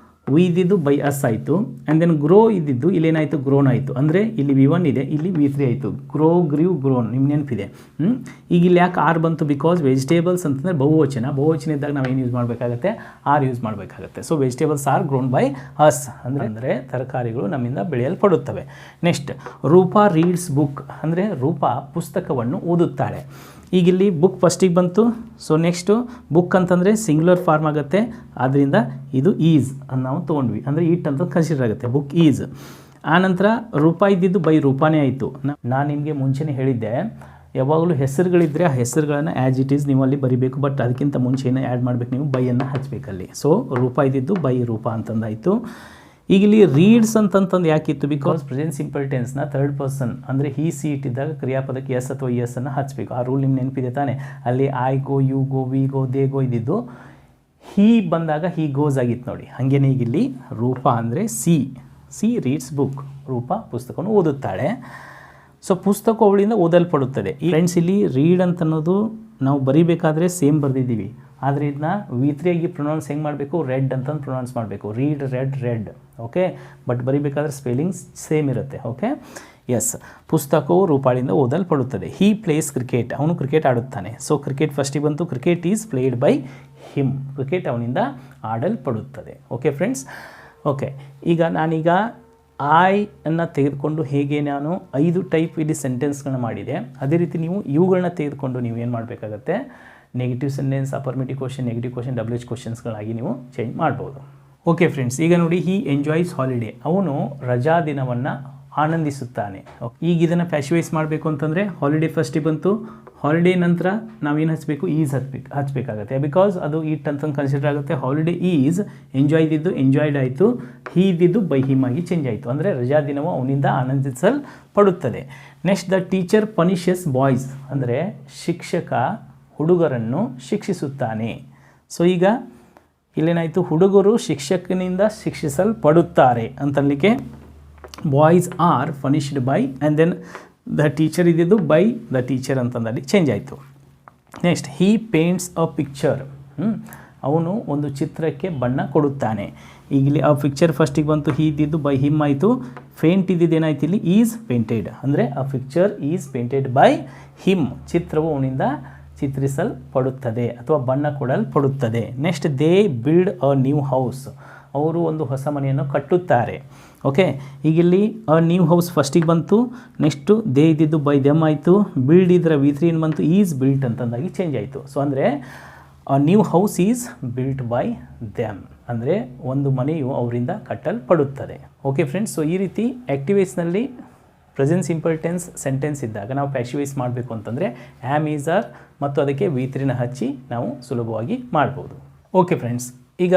ವಿ ಇದ್ದಿದ್ದು ಬೈ ಅಸ್ ಆಯಿತು. ಆ್ಯಂಡ್ ದೆನ್ ಗ್ರೋ ಇದ್ದಿದ್ದು ಇಲ್ಲೇನಾಯಿತು, ಗ್ರೋನ್ ಆಯಿತು. ಅಂದರೆ ಇಲ್ಲಿ V1 ಇದೆ, ಇಲ್ಲಿ V3 ಆಯಿತು. ಗ್ರೋ ಗ್ರೀವ್ ಗ್ರೋನ್, ನಿಮ್ಮ ನೆನಪಿದೆ. ಈಗ ಇಲ್ಲಿ ಯಾಕೆ ಆರ್ ಬಂತು, ಬಿಕಾಸ್ ವೆಜಿಟೇಬಲ್ಸ್ ಅಂತಂದರೆ ಬಹುವಚನ. ಬಹುವಚನ ಇದ್ದಾಗ ನಾವು ಏನು ಯೂಸ್ ಮಾಡಬೇಕಾಗತ್ತೆ, ಆರ್ ಯೂಸ್ ಮಾಡಬೇಕಾಗತ್ತೆ. So vegetables are grown by us ಅಂದರೆ ತರಕಾರಿಗಳು ನಮ್ಮಿಂದ ಬೆಳೆಯಲ್ಪಡುತ್ತವೆ. ನೆಕ್ಸ್ಟ್ ರೂಪಾ ರೀಡ್ಸ್ ಬುಕ್ ಅಂದರೆ ರೂಪಾ ಪುಸ್ತಕವನ್ನು ಓದುತ್ತಾಳೆ. ಈಗ ಇಲ್ಲಿ ಬುಕ್ ಫಸ್ಟಿಗೆ ಬಂತು. ಸೊ ನೆಕ್ಸ್ಟು ಬುಕ್ ಅಂತಂದರೆ ಸಿಂಗ್ಯುಲರ್ ಫಾರ್ಮ್ ಆಗುತ್ತೆ, ಆದ್ದರಿಂದ ಇದು ಈಸ್ ಅಂತ ನಾವು ತೊಗೊಂಡ್ವಿ. ಅಂದರೆ ಇಟ್ ಅಂತ ಕನ್ಸಿಡರ್ ಆಗುತ್ತೆ, ಬುಕ್ ಈಸ್. ಆನಂತರ ರೂಪಾಯಿ ಇದ್ದಿದ್ದು ಬೈ ರೂಪಾನೇ ಆಯಿತು. ನಾನು ನಿಮಗೆ ಮುಂಚೆನೇ ಹೇಳಿದ್ದೆ, ಯಾವಾಗಲೂ ಹೆಸರುಗಳಿದ್ದರೆ ಆ ಹೆಸರುಗಳನ್ನು ಆ್ಯಸ್ ಇಟ್ ಈಸ್ ನೀವು ಅಲ್ಲಿ ಬರಿಬೇಕು. ಬಟ್ ಅದಕ್ಕಿಂತ ಮುಂಚೆನೇ ಆ್ಯಡ್ ಮಾಡಬೇಕು, ನೀವು ಬೈಯನ್ನು ಹಚ್ಚಬೇಕಲ್ಲಿ. ಸೊ ರೂಪಾಯಿ ಇದ್ದಿದ್ದು ಬೈ ರೂಪಾ ಅಂತಂದಾಯಿತು. ಈಗ ಇಲ್ಲಿ ರೀಡ್ಸ್ ಅಂತಂತಂದು ಯಾಕಿತ್ತು, ಬಿಕಾಸ್ ಪ್ರೆಸೆಂಟ್ ಸಿಂಪಲ್ ಟೆನ್ಸ್ನ ಥರ್ಡ್ ಪರ್ಸನ್ ಅಂದರೆ ಹಿ ಸಿ ಇಟ್ಟಿದ್ದಾಗ ಕ್ರಿಯಾಪದಕ್ಕೆ ಎಸ್ ಅಥವಾ ಎಸ್ ಅನ್ನು ಹಚ್ಚಬೇಕು. ಆ ರೂಲ್ ನಿಮ್ಗೆ ನೆನಪಿದೆ ತಾನೆ, ಅಲ್ಲಿ I go, you go, we go, they go ಇದ್ದಿದ್ದು ಹೀ ಬಂದಾಗ ಹೀ ಗೋಸ್ ಆಗಿತ್ತು ನೋಡಿ. ಹಾಗೇನೆ ಈಗ ಇಲ್ಲಿ ರೂಪ ಅಂದರೆ ಸಿ ರೀಡ್ಸ್ ಬುಕ್, ರೂಪ ಪುಸ್ತಕವನ್ನು ಓದುತ್ತಾಳೆ. ಸೊ ಪುಸ್ತಕ ಅವಳಿಂದ ಓದಲ್ಪಡುತ್ತದೆ. ಈ ಫ್ರೆಂಡ್ಸ್ ಇಲ್ಲಿ ರೀಡ್ ಅಂತ ಅನ್ನೋದು ನಾವು ಬರೀಬೇಕಾದ್ರೆ ಸೇಮ್ ಬರೆದಿದ್ದೀವಿ, ಆದರೆ ಇದನ್ನ V3 ಆಗಿ ಪ್ರೊನೌನ್ಸ್ ಹೆಂಗೆ ಮಾಡಬೇಕು, ರೆಡ್ ಅಂತಂದು ಪ್ರೊನೌನ್ಸ್ ಮಾಡಬೇಕು, ರೀಡ್ ರೆಡ್. ಓಕೆ, ಬಟ್ ಬರೀಬೇಕಾದ್ರೆ ಸ್ಪೆಲ್ಲಿಂಗ್ಸ್ ಸೇಮ್ ಇರುತ್ತೆ. ಓಕೆ, ಎಸ್, ಪುಸ್ತಕವು ರೂಪಾಳಿಂದ ಓದಲ್ಪಡುತ್ತದೆ. ಹೀ ಪ್ಲೇಸ್ ಕ್ರಿಕೆಟ್, ಅವನು ಕ್ರಿಕೆಟ್ ಆಡುತ್ತಾನೆ. ಸೊ ಕ್ರಿಕೆಟ್ ಫಸ್ಟಿಗೆ ಬಂತು, cricket is played by him, cricket ಅವನಿಂದ ಆಡಲ್ಪಡುತ್ತದೆ. ಓಕೆ ಫ್ರೆಂಡ್ಸ್, ಓಕೆ, ಈಗ ನಾನೀಗ ಅನ್ನು ತೆಗೆದುಕೊಂಡು ಹೇಗೆ ನಾನು 5 ಟೈಪ್ ಇಲ್ಲಿ ಸೆಂಟೆನ್ಸ್ಗಳನ್ನ ಮಾಡಿದೆ, ಅದೇ ರೀತಿ ನೀವು ಇವುಗಳನ್ನ ತೆಗೆದುಕೊಂಡು ನೀವು ಏನು ಮಾಡಬೇಕಾಗತ್ತೆ, negative sentence, affirmative question, negative question, WH ಕ್ವಶನ್ಸ್ಗಳಾಗಿ ನೀವು ಚೇಂಜ್ ಮಾಡ್ಬೋದು. ಓಕೆ ಫ್ರೆಂಡ್ಸ್, ಈಗ ನೋಡಿ, ಹಿ ಎಂಜಾಯ್ಸ್ ಹಾಲಿಡೇ, ಅವನು ರಜಾ ದಿನವನ್ನು ಆನಂದಿಸುತ್ತಾನೆ. ಈಗ ಇದನ್ನು ಪ್ಯಾಶಿವೈಸ್ ಮಾಡಬೇಕು ಅಂತಂದರೆ ಹಾಲಿಡೇ ಫಸ್ಟಿಗೆ ಬಂತು, ಹಾಲಿಡೇ ನಂತರ ನಾವೇನು ಹಚ್ಚಬೇಕು, ಈಸ್ ಹಚ್ಚಬೇಕಾಗತ್ತೆ, ಬಿಕಾಸ್ ಅದು ಇಟ್ ಅಂತಂದು ಕನ್ಸಿಡರ್ ಆಗುತ್ತೆ. ಹಾಲಿಡೇ ಈಸ್ ಎಂಜಾಯ್ ಇದ್ದಿದ್ದು ಎಂಜಾಯ್ಡ್ ಆಯಿತು, ಹೀ ಇದ್ದಿದ್ದು ಬೈ ಹಿಮ್ ಆಗಿ ಚೇಂಜ್ ಆಯಿತು, ಅಂದರೆ ರಜಾ ದಿನವು ಅವನಿಂದ ಆನಂದಿಸಲ್ಪಡುತ್ತದೆ. Next, the teacher punishes boys, ಅಂದರೆ ಶಿಕ್ಷಕ ಹುಡುಗರನ್ನು ಶಿಕ್ಷಿಸುತ್ತಾನೆ. ಸೊ ಈಗ ಇಲ್ಲೇನಾಯಿತು, ಹುಡುಗರು ಶಿಕ್ಷಕನಿಂದ ಶಿಕ್ಷಿಸಲ್ಪಡುತ್ತಾರೆ ಅಂತಲಿಕ್ಕೆ boys are punished by and then the teacher ಇದ್ದಿದ್ದು ಬೈ ದ ಟೀಚರ್ ಅಂತಂದಲ್ಲಿ ಚೇಂಜ್ ಆಯಿತು. Next, he paints a picture, ಅವನು ಒಂದು ಚಿತ್ರಕ್ಕೆ ಬಣ್ಣ ಕೊಡುತ್ತಾನೆ. ಈಗ ಇಲ್ಲಿ ಆ ಪಿಕ್ಚರ್ ಫಸ್ಟಿಗೆ ಬಂತು, ಹೀ ಇದ್ದಿದ್ದು ಬೈ ಹಿಮ್ ಆಯಿತು, ಪೇಂಟ್ ಇದ್ದಿದ್ದು ಏನಾಯ್ತು ಇಲ್ಲಿ, ಈಸ್ ಪೇಂಟೆಡ್, ಅಂದರೆ ಆ picture is painted by him, ಚಿತ್ರವು ಅವನಿಂದ ಚಿತ್ರಿಸಲ್ಪಡುತ್ತದೆ ಅಥವಾ ಬಣ್ಣ ಕೊಡಲ್ಪಡುತ್ತದೆ. Next, they build a new house, ಅವರು ಒಂದು ಹೊಸ ಮನೆಯನ್ನು ಕಟ್ಟುತ್ತಾರೆ. ಓಕೆ, ಈಗ ಇಲ್ಲಿ ಅ ನ್ಯೂ ಹೌಸ್ ಫಸ್ಟಿಗೆ ಬಂತು, ನೆಕ್ಸ್ಟು ದೇ ಇದ್ದಿದ್ದು ಬೈ ದೆಮ್ ಆಯಿತು, ಬಿಲ್ಡ್ ಇದರ V3 ಬಂತು, ಈಸ್ ಬಿಲ್ಟ್ ಅಂತಂದಾಗಿ ಚೇಂಜ್ ಆಯಿತು. ಸೊ ಅಂದರೆ ಅ new house is built by them, ಅಂದರೆ ಒಂದು ಮನೆಯು ಅವರಿಂದ ಕಟ್ಟಲ್ಪಡುತ್ತದೆ. ಓಕೆ ಫ್ರೆಂಡ್ಸ್, ಸೊ ಈ ರೀತಿ ಆ್ಯಕ್ಟಿವೈಸ್ನಲ್ಲಿ ಪ್ರೆಸೆಂಟ್ ಸಿಂಪಲ್ ಟೆನ್ಸ್ ಸೆಂಟೆನ್ಸ್ ಇದ್ದಾಗ ನಾವು ಪ್ಯಾಶಿವೈಸ್ ಮಾಡಬೇಕು ಅಂತಂದರೆ ಆ್ಯಮ್, ಈಸ್, ಆರ್ ಮತ್ತು ಅದಕ್ಕೆ V3 ಹಚ್ಚಿ ನಾವು ಸುಲಭವಾಗಿ ಮಾಡ್ಬೋದು. ಓಕೆ ಫ್ರೆಂಡ್ಸ್, ಈಗ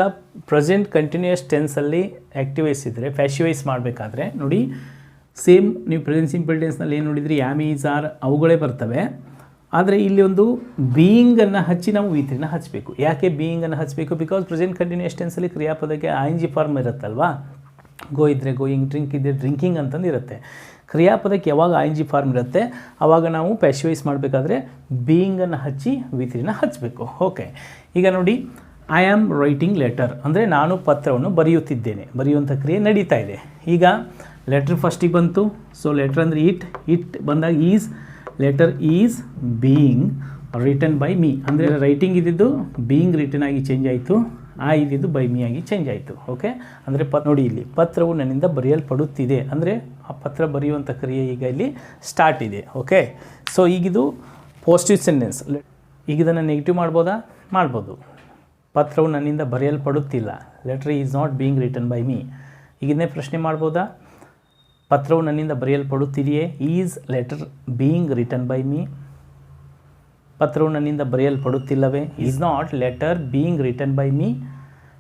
ಪ್ರೆಸೆಂಟ್ ಕಂಟಿನ್ಯೂಯಸ್ ಟೆನ್ಸಲ್ಲಿ ಆ್ಯಕ್ಟಿವೈಸ್ ಇದ್ದರೆ ಪ್ಯಾಶಿವೈಸ್ ಮಾಡಬೇಕಾದ್ರೆ ನೋಡಿ, ಸೇಮ್ ನೀವು ಪ್ರೆಸೆಂಟ್ ಸಿಂಪಲ್ ಟೆನ್ಸ್ನಲ್ಲಿ ಏನು ನೋಡಿದ್ರಿ, ಆ್ಯಮ್, ಈಸ್, ಆರ್ ಅವುಗಳೇ ಬರ್ತವೆ. ಆದರೆ ಇಲ್ಲಿ ಒಂದು ಬೀಯಿಂಗನ್ನು ಹಚ್ಚಿ ನಾವು V3 ಹಚ್ಚಬೇಕು. ಯಾಕೆ ಬೀಯಿಂಗನ್ನು ಹಚ್ಚಬೇಕು, ಬಿಕಾಸ್ ಪ್ರೆಸೆಂಟ್ ಕಂಟಿನ್ಯೂಯಸ್ ಟೆನ್ಸಲ್ಲಿ ಕ್ರಿಯಾಪದಕ್ಕೆ ING ಫಾರ್ಮ್ ಇರುತ್ತಲ್ವಾ, ಗೋ ಇದ್ದರೆ ಗೋಯಿಂಗ್, ಡ್ರಿಂಕ್ ಇದ್ದರೆ ಡ್ರಿಂಕಿಂಗ್ ಅಂತಂದು ಇರುತ್ತೆ. ಕ್ರಿಯಾಪದಕ್ಕೆ ಯಾವಾಗ ING ಫಾರ್ಮ್ ಇರುತ್ತೆ ಆವಾಗ ನಾವು ಪ್ಯಾಶಿವೈಸ್ ಮಾಡಬೇಕಾದ್ರೆ ಬೀಯಿಂಗನ್ನು ಹಚ್ಚಿ V3 ಹಚ್ಚಬೇಕು. ಓಕೆ, ಈಗ ನೋಡಿ, ಐ ಆಮ್ ರೈಟಿಂಗ್ ಲೆಟರ್, ಅಂದರೆ ನಾನು ಪತ್ರವನ್ನು ಬರೆಯುತ್ತಿದ್ದೇನೆ, ಬರೆಯುವಂಥ ಕ್ರಿಯೆ ನಡೀತಾ ಇದೆ. ಈಗ ಲೆಟರ್ ಫಸ್ಟಿಗೆ ಬಂತು, ಸೊ ಲೆಟರ್ ಅಂದರೆ ಇಟ್ ಬಂದಾಗ is, letter is being written by me, ಅಂದರೆ ರೈಟಿಂಗ್ ಇದ್ದಿದ್ದು ಬೀಯಿಂಗ್ ರಿಟನ್ ಆಗಿ ಚೇಂಜ್ ಆಯಿತು, ಇದ್ದಿದ್ದು ಬೈ ಮೀ ಆಗಿ ಚೇಂಜ್ ಆಯಿತು. ಓಕೆ, ಅಂದರೆ ನೋಡಿ ಇಲ್ಲಿ ಪತ್ರವು ನನ್ನಿಂದ ಬರೆಯಲ್ಪಡುತ್ತಿದೆ, ಅಂದರೆ ಆ ಪತ್ರ ಬರೆಯುವಂಥ ಕ್ರಿಯೆ ಈಗ ಇಲ್ಲಿ ಸ್ಟಾರ್ಟ್ ಇದೆ. ಓಕೆ, ಸೊ ಈಗಿದು ಪಾಸಿಟಿವ್ ಸೆಂಟೆನ್ಸ್. ಈಗ ಇದನ್ನು ನೆಗೆಟಿವ್ ಮಾಡ್ಬೋದಾ, ಮಾಡ್ಬೋದು. ಪತ್ರವು ನನ್ನಿಂದ ಬರೆಯಲ್ಪಡುತ್ತಿಲ್ಲ, letter is not being written by me. ಈಗ ಇದನ್ನೇ ಪ್ರಶ್ನೆ ಮಾಡ್ಬೋದಾ, ಪತ್ರವು ನನ್ನಿಂದ ಬರೆಯಲ್ಪಡುತ್ತಿದೆಯೇ, is letter being written by me. ಪತ್ರವು ನನ್ನಿಂದ ಬರೆಯಲ್ಪಡುತ್ತಿಲ್ಲವೇ, is not letter being written by me.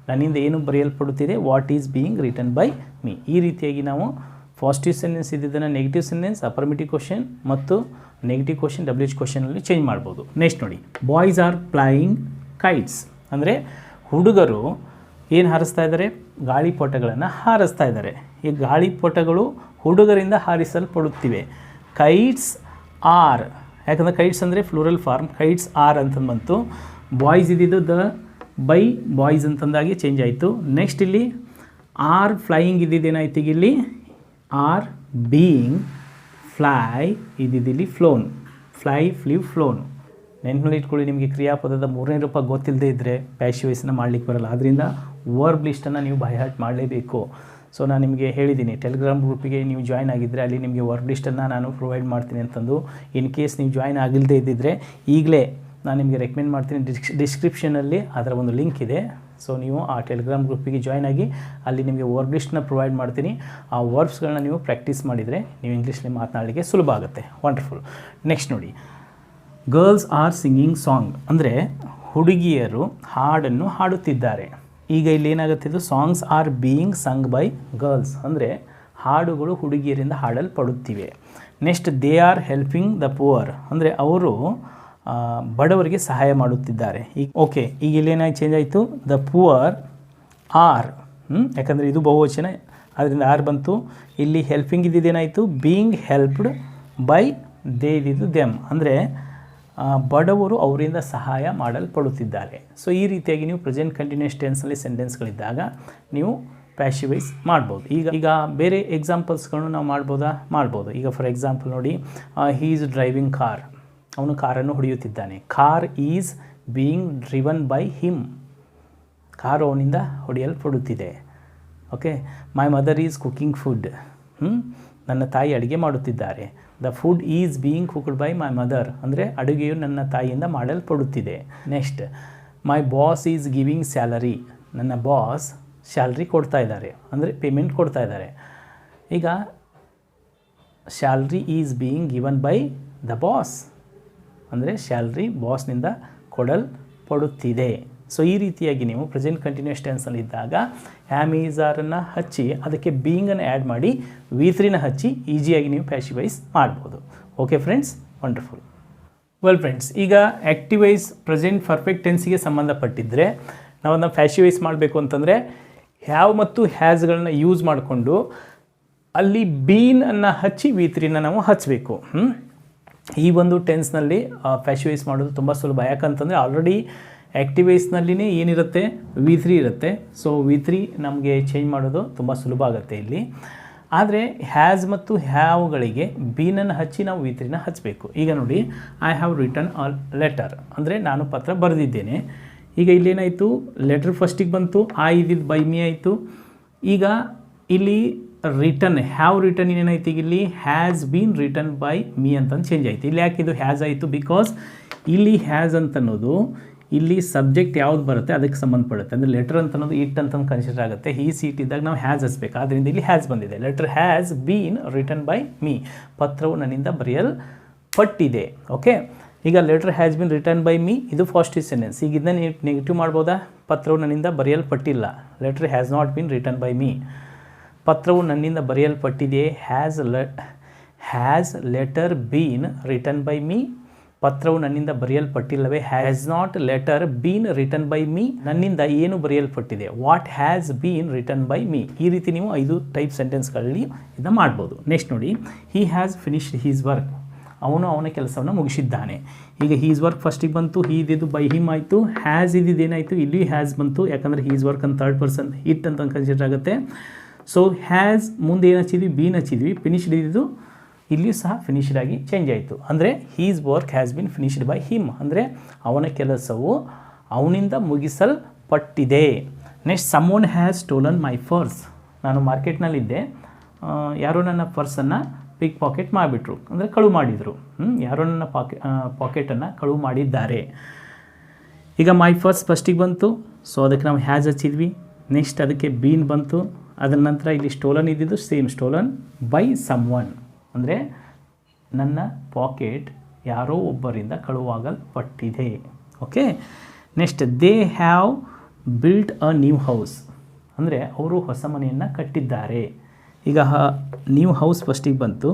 ನನ್ನಿಂದ ಏನು ಬರೆಯಲ್ಪಡುತ್ತಿದೆ, what is being written by me. ಈ ರೀತಿಯಾಗಿ ನಾವು ಪಾಸಿಟಿವ್ ಸೆಂಟೆನ್ಸ್ ಇದ್ದಿದ್ದನ್ನು ನೆಗೆಟಿವ್ ಸೆಂಟೆನ್ಸ್, ಅಫರ್ಮೇಟಿವ್ ಕ್ವಶನ್ ಮತ್ತು ನೆಗೆಟಿವ್ ಕ್ವಶನ್ WH ಕ್ವಶನಲ್ಲಿ ಚೇಂಜ್ ಮಾಡ್ಬೋದು. ನೆಕ್ಸ್ಟ್ ನೋಡಿ, ಬಾಯ್ಸ್ ಆರ್ ಫ್ಲೈಯಿಂಗ್ ಕೈಟ್ಸ್, ಅಂದರೆ ಹುಡುಗರು ಏನು ಹಾರಿಸ್ತಾ ಇದ್ದಾರೆ, ಗಾಳಿಪಟಗಳನ್ನು ಹಾರಿಸ್ತಾ ಇದ್ದಾರೆ. ಈ ಗಾಳಿಪಟಗಳು ಹುಡುಗರಿಂದ ಹಾರಿಸಲ್ಪಡುತ್ತಿವೆ. ಕೈಟ್ಸ್ ಆರ್, ಯಾಕಂದರೆ ಕೈಟ್ಸ್ ಅಂದರೆ ಫ್ಲೂರಲ್ ಫಾರ್ಮ್, ಕೈಟ್ಸ್ ಆರ್ ಅಂತಂದು ಬಂತು. ಬಾಯ್ಸ್ ಇದ್ದಿದ್ದು ದ ಬೈ ಬಾಯ್ಸ್ ಅಂತಂದಾಗಿ ಚೇಂಜ್ ಆಯಿತು. ನೆಕ್ಸ್ಟ್ ಇಲ್ಲಿ ಆರ್ ಫ್ಲೈಯಿಂಗ್ ಇದ್ದಿದ್ದೇನಾಯ್ತು, ಈಗ ಇಲ್ಲಿ ಆರ್ ಬೀಯಿಂಗ್ ಫ್ಲೈ ಇದ್ದಿದ್ದಿಲ್ಲಿ ಫ್ಲೋನ್, ಫ್ಲೈ, ಫ್ಲೀವ್, ಫ್ಲೋನ್. ನೆನ್ಪಲ್ಲಿ ಇಟ್ಕೊಳ್ಳಿ, ನಿಮಗೆ ಕ್ರಿಯಾಪದದ 3ನೇ ರೂಪ ಗೊತ್ತಿಲ್ಲದೆ ಇದ್ದರೆ ಪ್ಯಾಶಿವೈಸನ್ನು ಮಾಡಲಿಕ್ಕೆ ಬರಲ್ಲ. ಆದ್ದರಿಂದ ವರ್ಬ್ ಲಿಸ್ಟನ್ನು ನೀವು ಬೈ ಹಾರ್ಟ್ ಮಾಡಲೇಬೇಕು. ಸೊ ನಾನು ನಿಮಗೆ ಹೇಳಿದ್ದೀನಿ, ಟೆಲಿಗ್ರಾಮ್ ಗ್ರೂಪಿಗೆ ನೀವು ಜಾಯ್ನ್ ಆಗಿದ್ದರೆ ಅಲ್ಲಿ ನಿಮಗೆ ವರ್ಬ್ ಲಿಸ್ಟನ್ನು ನಾನು ಪ್ರೊವೈಡ್ ಮಾಡ್ತೀನಿ ಅಂತಂದು. ಇನ್ ಕೇಸ್ ನೀವು ಜಾಯ್ನ್ ಆಗಿಲ್ಲದೆ ಇದ್ದಿದ್ದರೆ ಈಗಲೇ ನಾನು ನಿಮಗೆ ರೆಕಮೆಂಡ್ ಮಾಡ್ತೀನಿ, ಡಿಸ್ಕ್ರಿಪ್ಷನಲ್ಲಿ ಅದರ ಒಂದು ಲಿಂಕ್ ಇದೆ. ಸೊ ನೀವು ಆ ಟೆಲಿಗ್ರಾಮ್ ಗ್ರೂಪಿಗೆ ಜಾಯ್ನ್ ಆಗಿ ಅಲ್ಲಿ ನಿಮಗೆ ವರ್ಬ್ ಲಿಸ್ಟನ್ನ ಪ್ರೊವೈಡ್ ಮಾಡ್ತೀನಿ. ಆ ವರ್ಬ್ಸ್ಗಳನ್ನ ನೀವು ಪ್ರಾಕ್ಟೀಸ್ ಮಾಡಿದರೆ ನೀವು ಇಂಗ್ಲೀಷಲ್ಲಿ ಮಾತನಾಡಲಿಕ್ಕೆ ಸುಲಭ ಆಗುತ್ತೆ. ವಂಡರ್ಫುಲ್. ನೆಕ್ಸ್ಟ್ ನೋಡಿ, ಗರ್ಲ್ಸ್ ಆರ್ ಸಿಂಗಿಂಗ್ ಸಾಂಗ್, ಅಂದರೆ ಹುಡುಗಿಯರು ಹಾಡನ್ನು ಹಾಡುತ್ತಿದ್ದಾರೆ. ಈಗ ಇಲ್ಲಿ ಏನಾಗುತ್ತೆ, ಇದು songs are being sung by girls, ಅಂದರೆ ಹಾಡುಗಳು ಹುಡುಗಿಯರಿಂದ ಹಾಡಲ್ಪಡುತ್ತಿವೆ. Next they are helping the poor, ಅಂದರೆ ಅವರು ಬಡವರಿಗೆ ಸಹಾಯ ಮಾಡುತ್ತಿದ್ದಾರೆ. ಈಗ ಓಕೆ, ಈಗ ಇಲ್ಲೇನಾಗಿ ಚೇಂಜ್ ಆಯಿತು, ದ ಪುವರ್ ಆರ್, ಯಾಕಂದರೆ ಇದು ಬಹುವಚನ ಅದರಿಂದ ಆರ್ ಬಂತು. ಇಲ್ಲಿ ಹೆಲ್ಪಿಂಗ್ ಇದ್ದಿದ್ದೇನಾಯಿತು, ಬೀಯಿಂಗ್ ಹೆಲ್ಪ್ಡ್ ಬೈ ದೇ ಇದ್ದಿದ್ದು ದೆಮ್, ಅಂದರೆ ಬಡವರು ಅವರಿಂದ ಸಹಾಯ ಮಾಡಲ್ಪಡುತ್ತಿದ್ದಾರೆ. ಸೊ ಈ ರೀತಿಯಾಗಿ ನೀವು ಪ್ರೆಸೆಂಟ್ ಕಂಟಿನ್ಯೂಸ್ ಟೆನ್ಸ್ನಲ್ಲಿ ಸೆಂಟೆನ್ಸ್ಗಳಿದ್ದಾಗ ನೀವು ಪ್ಯಾಸಿವೈಸ್ ಮಾಡ್ಬೋದು. ಈಗ ಬೇರೆ ಎಕ್ಸಾಂಪಲ್ಸ್ಗಳನ್ನು ನಾವು ಮಾಡ್ಬೋದು. ಈಗ ಫಾರ್ ಎಕ್ಸಾಂಪಲ್ ನೋಡಿ, ಹೀ ಈಸ್ ಡ್ರೈವಿಂಗ್ ಕಾರ್, ಅವನು ಕಾರನ್ನು ಹೊಡೆಯುತ್ತಿದ್ದಾನೆ. Car is being driven by him, car ಅವನಿಂದ ಹೊಡೆಯಲ್ಪಡುತ್ತಿದೆ. Okay, my mother is cooking food, ನನ್ನ ತಾಯಿ ಅಡುಗೆ ಮಾಡುತ್ತಿದ್ದಾರೆ. The food is being cooked by my mother, ಅಂದರೆ ಅಡುಗೆಯು ನನ್ನ ತಾಯಿಯಿಂದ ಮಾಡಲ್ಪಡುತ್ತಿದೆ. Next my boss is giving salary, ನನ್ನ ಬಾಸ್ ಸ್ಯಾಲ್ರಿ ಕೊಡ್ತಾ ಇದ್ದಾರೆ, ಅಂದರೆ ಪೇಮೆಂಟ್ ಕೊಡ್ತಾ ಇದ್ದಾರೆ. ಈಗ salary is being given by the boss, ಅಂದರೆ ಸ್ಯಾಲ್ರಿ ಬಾಸ್ನಿಂದ ಕೊಡಲ್ಪಡುತ್ತಿದೆ. ಸೊ ಈ ರೀತಿಯಾಗಿ ನೀವು ಪ್ರೆಸೆಂಟ್ ಕಂಟಿನ್ಯೂಸ್ ಟೆನ್ಸಲ್ಲಿ ಇದ್ದಾಗ ಹ್ಯಾಮ್ ಈಸ್ ಆರನ್ನು ಹಚ್ಚಿ ಅದಕ್ಕೆ ಬೀಯಿಂಗನ್ನು ಆ್ಯಡ್ ಮಾಡಿ V3ನ ಹಚ್ಚಿ ಈಸಿಯಾಗಿ ನೀವು ಪ್ಯಾಸಿವೈಸ್ ಮಾಡ್ಬೋದು. Okay friends, wonderful. Well friends, ಈಗ ಆ್ಯಕ್ಟಿವೈಸ್ ಪ್ರೆಸೆಂಟ್ ಪರ್ಫೆಕ್ಟ್ ಟೆನ್ಸಿಗೆ ಸಂಬಂಧಪಟ್ಟಿದ್ದರೆ ನಾವು ಅದನ್ನು ಪ್ಯಾಸಿವೈಸ್ ಮಾಡಬೇಕು ಅಂತಂದರೆ ಹ್ಯಾವ್ ಮತ್ತು ಹ್ಯಾಸ್ಗಳನ್ನ ಯೂಸ್ ಮಾಡಿಕೊಂಡು ಅಲ್ಲಿ ಬೀನನ್ನು ಹಚ್ಚಿ V3ನ ನಾವು ಹಚ್ಚಬೇಕು. ಈ ಒಂದು ಟೆನ್ಸ್ನಲ್ಲಿ ಪ್ಯಾಸಿವೈಸ್ ಮಾಡೋದು ತುಂಬ ಸುಲಭ. ಯಾಕಂತಂದರೆ ಆಲ್ರೆಡಿ ಆ್ಯಕ್ಟಿವೈಸ್ನಲ್ಲಿನೇ ಏನಿರುತ್ತೆ, V3 ಇರುತ್ತೆ. ಸೊ V3 ನಮಗೆ ಚೇಂಜ್ ಮಾಡೋದು ತುಂಬ ಸುಲಭ ಆಗುತ್ತೆ ಇಲ್ಲಿ. ಆದರೆ ಹ್ಯಾಸ್ ಮತ್ತು ಹ್ಯಾವ್ಗಳಿಗೆ ಬೀನನ್ನು ಹಚ್ಚಿ ನಾವು V3ನ ಹಚ್ಚಬೇಕು. ಈಗ ನೋಡಿ, I have return a letter, ಅಂದರೆ ನಾನು ಪತ್ರ ಬರೆದಿದ್ದೇನೆ. ಈಗ ಇಲ್ಲೇನಾಯಿತು, ಲೆಟರ್ ಫಸ್ಟಿಗೆ ಬಂತು, ಆ ಇದ್ದಿದ್ದು ಬೈ ಮೀ ಆಯಿತು. ಈಗ ಇಲ್ಲಿ ರಿಟರ್ನ್ ಹ್ಯಾವ್ ರಿಟರ್ನ್ ಏನಾಯ್ತು, ಈಗ ಇಲ್ಲಿ has been written by me ಅಂತಂದು ಚೇಂಜ್ ಆಯಿತು. ಇಲ್ಲಿ ಯಾಕೆ ಇದು ಹ್ಯಾಸ್ ಆಯಿತು, ಬಿಕಾಸ್ ಇಲ್ಲಿ ಹ್ಯಾಸ್ ಅಂತನ್ನೋದು ಇಲ್ಲಿ ಸಬ್ಜೆಕ್ಟ್ ಯಾವ್ದು ಬರುತ್ತೆ ಅದಕ್ಕೆ ಸಂಬಂಧಪಡುತ್ತೆ. ಅಂದರೆ ಲೆಟರ್ ಅಂತ ಅನ್ನೋದು ಇಟ್ ಅಂತಂದು ಕನ್ಸಿಡರ್ ಆಗುತ್ತೆ. ಈ ಸೀಟ್ ಇದ್ದಾಗ ನಾವು ಹ್ಯಾಸ್ ಹಚ್ಬೇಕು, ಆದ್ದರಿಂದ ಇಲ್ಲಿ ಹ್ಯಾಸ್ ಬಂದಿದೆ. Letter has been written by me, ಪತ್ರವು ನನ್ನಿಂದ ಬರೆಯಲ್ಪಟ್ಟಿದೆ. ಓಕೆ, ಈಗ letter has been written by me, ಇದು ಪಾಸಿಟಿವ್ ಸೆಂಟೆನ್ಸ್. ಈಗ ಇದನ್ನ ನೆಗೆಟಿವ್ ಮಾಡ್ಬೋದಾ, ಪತ್ರವು ನನ್ನಿಂದ ಬರೆಯಲ್ಪಟ್ಟಿಲ್ಲ. Letter has not been written by me, ಪತ್ರವು ನನ್ನಿಂದ ಬರೆಯಲ್ಪಟ್ಟಿದೆ. Has letter been written by me, ಪತ್ರವು ನನ್ನಿಂದ ಬರೆಯಲ್ಪಟ್ಟಿಲ್ಲವೇ. Has not letter been written by me, ನನ್ನಿಂದ ಏನು ಬರೆಯಲ್ಪಟ್ಟಿದೆ. What has been written by me. ಈ ರೀತಿ ನೀವು 5 ಟೈಪ್ ಸೆಂಟೆನ್ಸ್ಗಳಲ್ಲಿ ಇದನ್ನು ಮಾಡ್ಬೋದು. ನೆಕ್ಸ್ಟ್ ನೋಡಿ, he has finished his work, ಅವನು ಅವನ ಕೆಲಸವನ್ನು ಮುಗಿಸಿದ್ದಾನೆ. ಈಗ ಹೀಸ್ ವರ್ಕ್ ಫಸ್ಟಿಗೆ ಬಂತು, ಇದ್ದಿದ್ದು ಬೈ ಹಿಮ್ ಆಯಿತು. ಹ್ಯಾಸ್ ಇದ್ದಿದ್ದು ಏನಾಯಿತು, ಇಲ್ಲಿ ಹ್ಯಾಸ್ ಬಂತು, ಯಾಕಂದರೆ ಹೀಸ್ ವರ್ಕ್ ಅಂತ ಥರ್ಡ್ ಪರ್ಸನ್ ಇಟ್ ಅಂತ ಕನ್ಸಿಡರ್ ಆಗುತ್ತೆ. ಸೊ ಹ್ಯಾಸ್ ಮುಂದೆ ಏನು ಹಚ್ಚಿದ್ವಿ, ಬೀನ್ ಹಚ್ಚಿದ್ವಿ. ಫಿನಿಶ್ಡ್ ಇದ್ದಿದ್ದು ಇಲ್ಲಿಯೂ ಸಹ ಫಿನಿಶ್ಡ್ ಆಗಿ ಚೇಂಜ್ ಆಯಿತು. ಅಂದರೆ his work has been finished by him, ಅಂದರೆ ಅವನ ಕೆಲಸವು ಅವನಿಂದ ಮುಗಿಸಲ್ಪಟ್ಟಿದೆ. Next someone has stolen my purse, ನಾನು ಮಾರ್ಕೆಟ್ನಲ್ಲಿದ್ದೆ, ಯಾರೋ ನನ್ನ ಪರ್ಸನ್ನು ಪಿಕ್ ಪಾಕೆಟ್ ಮಾಡಿಬಿಟ್ರು, ಅಂದರೆ ಕಳುವು ಮಾಡಿದರು. ಯಾರೋ ನನ್ನ ಪಾಕೆಟನ್ನು ಕಳುವು ಮಾಡಿದ್ದಾರೆ. ಈಗ ಮೈ ಪರ್ಸ್ ಫಸ್ಟಿಗೆ ಬಂತು, ಸೊ ಅದಕ್ಕೆ ನಾವು ಹ್ಯಾಸ್ ಹಚ್ಚಿದ್ವಿ. ನೆಕ್ಸ್ಟ್ ಅದಕ್ಕೆ ಬೀನ್ ಬಂತು. ಅದರ ನಂತರ ಇಲ್ಲಿ ಸ್ಟೋಲನ್ ಇದ್ದಿದ್ದು ಸೇಮ್, ಸ್ಟೋಲನ್ ಬೈ ಸಮ್ಒನ್, ಅಂದರೆ ನನ್ನ ಪಾಕೆಟ್ ಯಾರೋ ಒಬ್ಬರಿಂದ ಕಳುವಾಗಲ್ಪಟ್ಟಿದೆ. Okay, next they have built a new house, ಅಂದರೆ ಅವರು ಹೊಸ ಮನೆಯನ್ನು ಕಟ್ಟಿದ್ದಾರೆ. ಈಗ ನ್ಯೂ ಹೌಸ್ ಫಸ್ಟಿಗೆ ಬಂತು,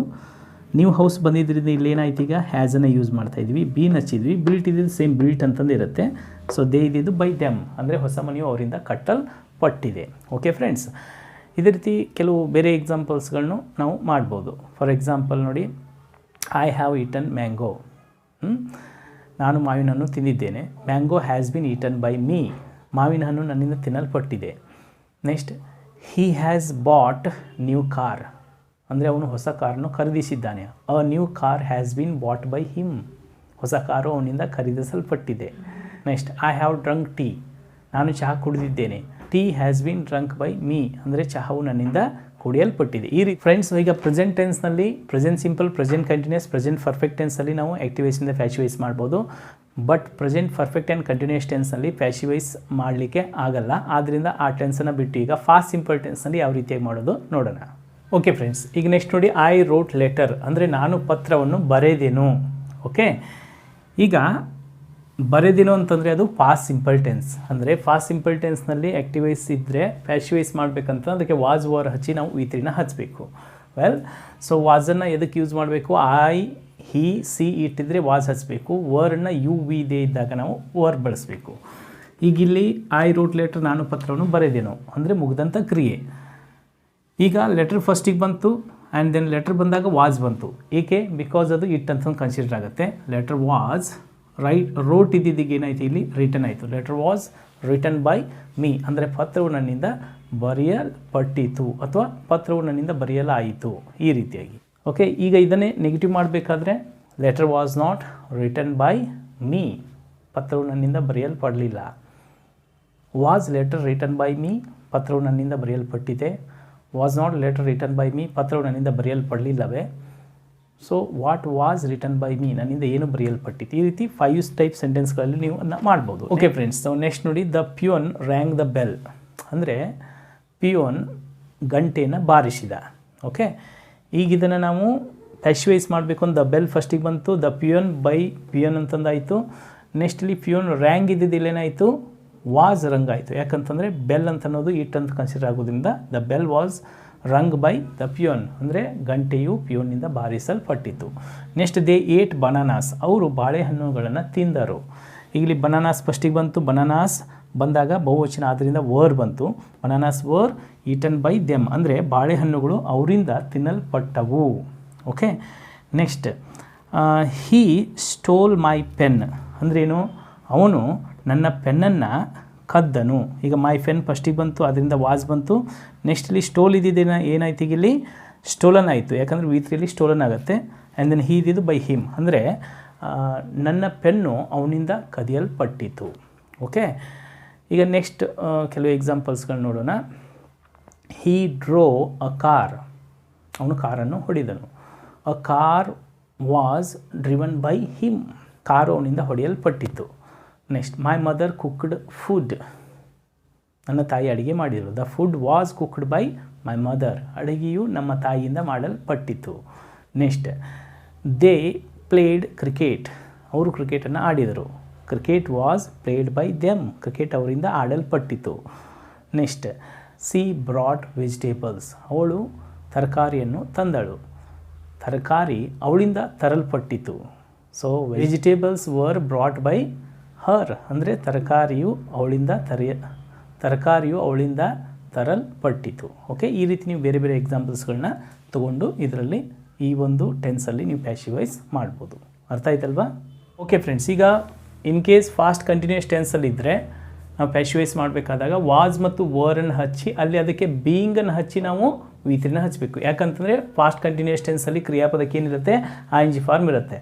ನ್ಯೂ ಹೌಸ್ ಬಂದಿದ್ದರಿಂದ ಇಲ್ಲಿ ಏನಾಯ್ತು, ಈಗ ಹ್ಯಾಸನ್ನು ಯೂಸ್ ಮಾಡ್ತಾಯಿದ್ವಿ. ಬೀನ್ ಹಚ್ಚಿದ್ವಿ, ಬಿಲ್ಟ್ ಇದ್ದಿದ್ದು ಸೇಮ್ ಬಿಲ್ಟ್ ಅಂತಂದು ಇರುತ್ತೆ. ಸೊ ದೇ ಇದ್ದಿದ್ದು ಬೈ ದೆಮ್, ಅಂದರೆ ಹೊಸ ಮನೆಯು ಅವರಿಂದ ಕಟ್ಟಲ್ಪಟ್ಟಿದೆ. ಓಕೆ ಫ್ರೆಂಡ್ಸ್, ಇದೇ ರೀತಿ ಕೆಲವು ಬೇರೆ ಎಕ್ಸಾಂಪಲ್ಸ್ಗಳನ್ನು ನಾವು ಮಾಡ್ಬೋದು. ಫಾರ್ ಎಕ್ಸಾಂಪಲ್ ನೋಡಿ, ಐ ಹ್ಯಾವ್ ಈಟನ್ ಮ್ಯಾಂಗೋ, ನಾನು ಮಾವಿನ ಹಣ್ಣು ತಿಂದಿದ್ದೇನೆ. Mango has been eaten by me, ಮಾವಿನ ಹಣ್ಣು ನನ್ನಿಂದ ತಿನ್ನಲ್ಪಟ್ಟಿದೆ. Next he has bought new car, ಅಂದರೆ ಅವನು ಹೊಸ ಕಾರನ್ನು ಖರೀದಿಸಿದ್ದಾನೆ. A new car has been bought by him, ಹೊಸ ಕಾರು ಅವನಿಂದ ಖರೀದಿಸಲ್ಪಟ್ಟಿದೆ. Next I have drunk tea, ನಾನು ಚಹಾ ಕುಡಿದಿದ್ದೇನೆ. Tea has been drunk by me, ಅಂದರೆ ಚಹಾವು ನನ್ನಿಂದ ಕುಡಿಯಲ್ಪಟ್ಟಿದೆ. ಈ ರೀತಿ ಫ್ರೆಂಡ್ಸ್, ಈಗ ಪ್ರೆಸೆಂಟ್ ಟೆನ್ಸ್ನಲ್ಲಿ present simple, present continuous, present perfect ಟೆನ್ಸಲ್ಲಿ ನಾವು ಆ್ಯಕ್ಟಿವೈಸಿಂದ ಪ್ಯಾಸಿವೈಸ್ ಮಾಡ್ಬೋದು. But present perfect and continuous ಟೆನ್ಸ್ನಲ್ಲಿ ಪ್ಯಾಸಿವೈಸ್ ಮಾಡಲಿಕ್ಕೆ ಆಗಲ್ಲ. ಆದ್ದರಿಂದ ಆ ಟೆನ್ಸನ್ನು ಬಿಟ್ಟು ಈಗ ಫಾಸ್ಟ್ ಸಿಂಪಲ್ ಟೆನ್ಸ್ನಲ್ಲಿ ಯಾವ ರೀತಿಯಾಗಿ ಮಾಡೋದು ನೋಡೋಣ. ಓಕೆ ಫ್ರೆಂಡ್ಸ್, ಈಗ ನೆಕ್ಸ್ಟ್ ನೋಡಿ, ಐ ರೋಟ್ ಲೆಟರ್, ಅಂದರೆ ನಾನು ಪತ್ರವನ್ನು ಬರೆದೆನು. ಓಕೆ, ಈಗ ಬರೆದಿನೋ ಅಂತಂದರೆ ಅದು ಪಾಸ್ಟ್ ಸಿಂಪಲ್ ಟೆನ್ಸ್. ಅಂದರೆ ಪಾಸ್ಟ್ ಸಿಂಪಲ್ ಟೆನ್ಸ್ನಲ್ಲಿ ಆ್ಯಕ್ಟಿವ್ ವಾಯ್ಸ್ ಇದ್ದರೆ ಪ್ಯಾಸಿವ್ ವಾಯ್ಸ್ ಮಾಡಬೇಕಂತ ಅದಕ್ಕೆ ವಾಸ್ ವರ್ ಹಚ್ಚಿ ನಾವು V3ನ ಹಚ್ಚಬೇಕು. ವೆಲ್, ಸೊ ವಾಸನ್ನು ಎದಕ್ಕೆ ಯೂಸ್ ಮಾಡಬೇಕು? ಐ, ಹಿ, ಸಿ ಇಟ್ಟಿದ್ರೆ ವಾಸ್ ಹಚ್ಚಬೇಕು. ವರ್ನ ಯು ವಿ ದೇ ಇದ್ದಾಗ ನಾವು ವರ್ ಬಳಸಬೇಕು. ಈಗ ಇಲ್ಲಿ ಐ ರೋಟ್ ಲೆಟರ್, ನಾನು ಪತ್ರವನ್ನು ಬರೆದೇನೋ ಅಂದರೆ ಮುಗ್ದಂಥ ಕ್ರಿಯೆ. ಈಗ ಲೆಟರ್ ಫಸ್ಟಿಗೆ ಬಂತು ಆ್ಯಂಡ್ ದೆನ್ ಲೆಟರ್ ಬಂದಾಗ ವಾಸ್ ಬಂತು. ಏಕೆ? ಬಿಕಾಸ್ ಅದು ಇಟ್ ಅಂತ ಕನ್ಸಿಡರ್ ಆಗುತ್ತೆ. ಲೆಟರ್ ವಾಸ್ ರೋಟ್ ಇದ್ದಿದ್ದಿಗೆ ಏನಾಯಿತು ಇಲ್ಲಿ ರಿಟರ್ನ್ ಆಯಿತು. Letter was written by me ಅಂದರೆ ಪತ್ರವು ನನ್ನಿಂದ ಬರೆಯಲ್ಪಟ್ಟಿತು ಅಥವಾ ಪತ್ರವು ನನ್ನಿಂದ ಬರೆಯಲಾಯಿತು, ಈ ರೀತಿಯಾಗಿ. ಓಕೆ, ಈಗ ಇದನ್ನೇ ನೆಗೆಟಿವ್ ಮಾಡಬೇಕಾದ್ರೆ letter was not written by me, ಪತ್ರವು ನನ್ನಿಂದ ಬರೆಯಲ್ಪಡಲಿಲ್ಲ. Was letter written by me, ಪತ್ರವು ನನ್ನಿಂದ ಬರೆಯಲ್ಪಟ್ಟಿದೆ. Was not letter written by me, ಪತ್ರವು ನನ್ನಿಂದ ಬರೆಯಲ್ಪಡಲಿಲ್ಲವೇ. So what was written by me, ನನ್ನಿಂದ ಏನು ಬರೆಯಲ್ಪಟ್ಟಿತ್ತು. ಈ ರೀತಿ 5 ಟೈಪ್ ಸೆಂಟೆನ್ಸ್ಗಳಲ್ಲಿ ನೀವು ಅದನ್ನ ಮಾಡ್ಬೋದು. ಓಕೆ ಫ್ರೆಂಡ್ಸ್, ನಾವು ನೆಕ್ಸ್ಟ್ ನೋಡಿ, ದ ಪ್ಯೂನ್ ರ್ಯಾಂಗ್ ದ ಬೆಲ್ ಅಂದರೆ ಪಿಯೋನ್ ಗಂಟೆಯನ್ನು ಬಾರಿಸಿದ. ಓಕೆ, ಈಗ ಇದನ್ನು ನಾವು ಪ್ಯಾಸಿವ್ ವಾಯ್ಸ್ ಮಾಡಬೇಕು ಅಂತ ದ ಬೆಲ್ ಫಸ್ಟಿಗೆ ಬಂತು, ದ ಪಿಯೋನ್ ಬೈ ಪಿಯೋನ್ ಅಂತಂದಾಯಿತು. ನೆಕ್ಸ್ಟ್ ಇಲ್ಲಿ ಪಿಯೋನ್ ರ್ಯಾಂಗ್ ಇದ್ದಿದ್ದು ಏನಾಯಿತು? ವಾಸ್ ರಂಗ್ ಆಯಿತು. ಯಾಕಂತಂದರೆ ಬೆಲ್ ಅಂತ ಅನ್ನೋದು ಇಟ್ ಅಂತ ಕನ್ಸಿಡರ್ ಆಗೋದ್ರಿಂದ the bell was rung by the peon ಅಂದರೆ ಗಂಟೆಯು ಪಿಯೋನ್ನಿಂದ ಬಾರಿಸಲ್ಪಟ್ಟಿತು. ನೆಕ್ಸ್ಟ್ ದೇ ಏಟ್ ಬನಾನಾಸ್, ಅವರು ಬಾಳೆಹಣ್ಣುಗಳನ್ನು ತಿಂದರು. ಈಗಲಿ ಬನಾನಾಸ್ ಫಸ್ಟಿಗೆ ಬಂತು, ಬನಾನಾಸ್ ಬಂದಾಗ ಬಹುವಚನ ಆದ್ದರಿಂದ ವರ್ ಬಂತು. Bananas were eaten by them ಅಂದರೆ ಬಾಳೆಹಣ್ಣುಗಳು ಅವರಿಂದ ತಿನ್ನಲ್ಪಟ್ಟವು. Okay, next he stole my pen ಅಂದ್ರೇನು? ಅವನು ನನ್ನ ಪೆನ್ನನ್ನು ಕದ್ದನು. ಈಗ ಮೈ ಪೆನ್ ಫಸ್ಟಿಗೆ ಬಂತು, ಅದರಿಂದ ವಾಸ್ ಬಂತು. ನೆಕ್ಸ್ಟ್ ಇಲ್ಲಿ ಸ್ಟೋಲ್ ಇದ್ದಿದ್ದೇನ ಏನಾಯ್ತು? ಈಗ ಇಲ್ಲಿ ಸ್ಟೋಲನ್ ಆಯಿತು, ಯಾಕಂದರೆ V3ಯಲ್ಲಿ ಸ್ಟೋಲನ್ ಆಗುತ್ತೆ. ಆ್ಯಂಡ್ ದೆನ್ ಹೀ ಇದ್ದಿದ್ದು ಬೈ ಹಿಮ್ ಅಂದರೆ ನನ್ನ ಪೆನ್ನು ಅವನಿಂದ ಕದಿಯಲ್ಪಟ್ಟಿತು. ಓಕೆ, ಈಗ ನೆಕ್ಸ್ಟ್ ಕೆಲವು ಎಕ್ಸಾಂಪಲ್ಸ್ಗಳು ನೋಡೋಣ. ಹೀ ಡ್ರೋ ಅ ಕಾರ್, ಅವನು ಕಾರನ್ನು ಹೊಡೆದನು. A car was driven by him, car ಅವನಿಂದ ಹೊಡೆಯಲ್ಪಟ್ಟಿತು. Next my mother cooked food, ನನ್ನ ತಾಯಿ ಅಡುಗೆ ಮಾಡಿದರು. The food was cooked by my mother, ಅಡುಗೆಯು ನಮ್ಮ ತಾಯಿಯಿಂದ ಮಾಡಲ್ಪಟ್ಟಿತು. ನೆಕ್ಸ್ಟ್ ದೇ ಪ್ಲೇಡ್ ಕ್ರಿಕೆಟ್, ಅವರು ಕ್ರಿಕೆಟನ್ನು ಆಡಿದರು. Cricket was played by them, cricket ಅವರಿಂದ ಆಡಲ್ಪಟ್ಟಿತು. ನೆಕ್ಸ್ಟ್ ಸಿ ಬ್ರಾಟ್ ವೆಜಿಟೇಬಲ್ಸ್, ಅವಳು ತರಕಾರಿಯನ್ನು ತಂದಳು. ತರಕಾರಿ ಅವಳಿಂದ ತರಲ್ಪಟ್ಟಿತು. So vegetables were brought by her ಅಂದರೆ ತರಕಾರಿಯು ಅವಳಿಂದ ತರಲ್ಪಟ್ಟಿತು. ಓಕೆ, ಈ ರೀತಿ ನೀವು ಬೇರೆ ಬೇರೆ ಎಕ್ಸಾಂಪಲ್ಸ್ಗಳನ್ನ ತೊಗೊಂಡು ಇದರಲ್ಲಿ ಈ ಒಂದು ಟೆನ್ಸಲ್ಲಿ ನೀವು ಪ್ಯಾಸಿವ್ ವಾಯ್ಸ್ ಮಾಡ್ಬೋದು. ಅರ್ಥ ಆಯ್ತಲ್ವಾ? ಓಕೆ ಫ್ರೆಂಡ್ಸ್, ಈಗ ಇನ್ ಕೇಸ್ ಫಾಸ್ಟ್ ಕಂಟಿನ್ಯೂಸ್ ಟೆನ್ಸಲ್ಲಿ ಇದ್ದರೆ ನಾವು ಪ್ಯಾಸಿವ್ ವಾಯ್ಸ್ ಮಾಡಬೇಕಾದಾಗ ವಾಸ್ ಮತ್ತು ವರ್ನ್ನು ಹಚ್ಚಿ ಅಲ್ಲಿ ಅದಕ್ಕೆ ಬೀಯಿಂಗನ್ನು ಹಚ್ಚಿ ನಾವು V3ನ ಹಚ್ಚಬೇಕು. ಯಾಕಂತಂದರೆ ಫಾಸ್ಟ್ ಕಂಟಿನ್ಯೂಸ್ ಟೆನ್ಸಲ್ಲಿ ಕ್ರಿಯಾಪದಕ್ಕೆ ಏನಿರುತ್ತೆ? ING ಫಾರ್ಮ್ ಇರುತ್ತೆ.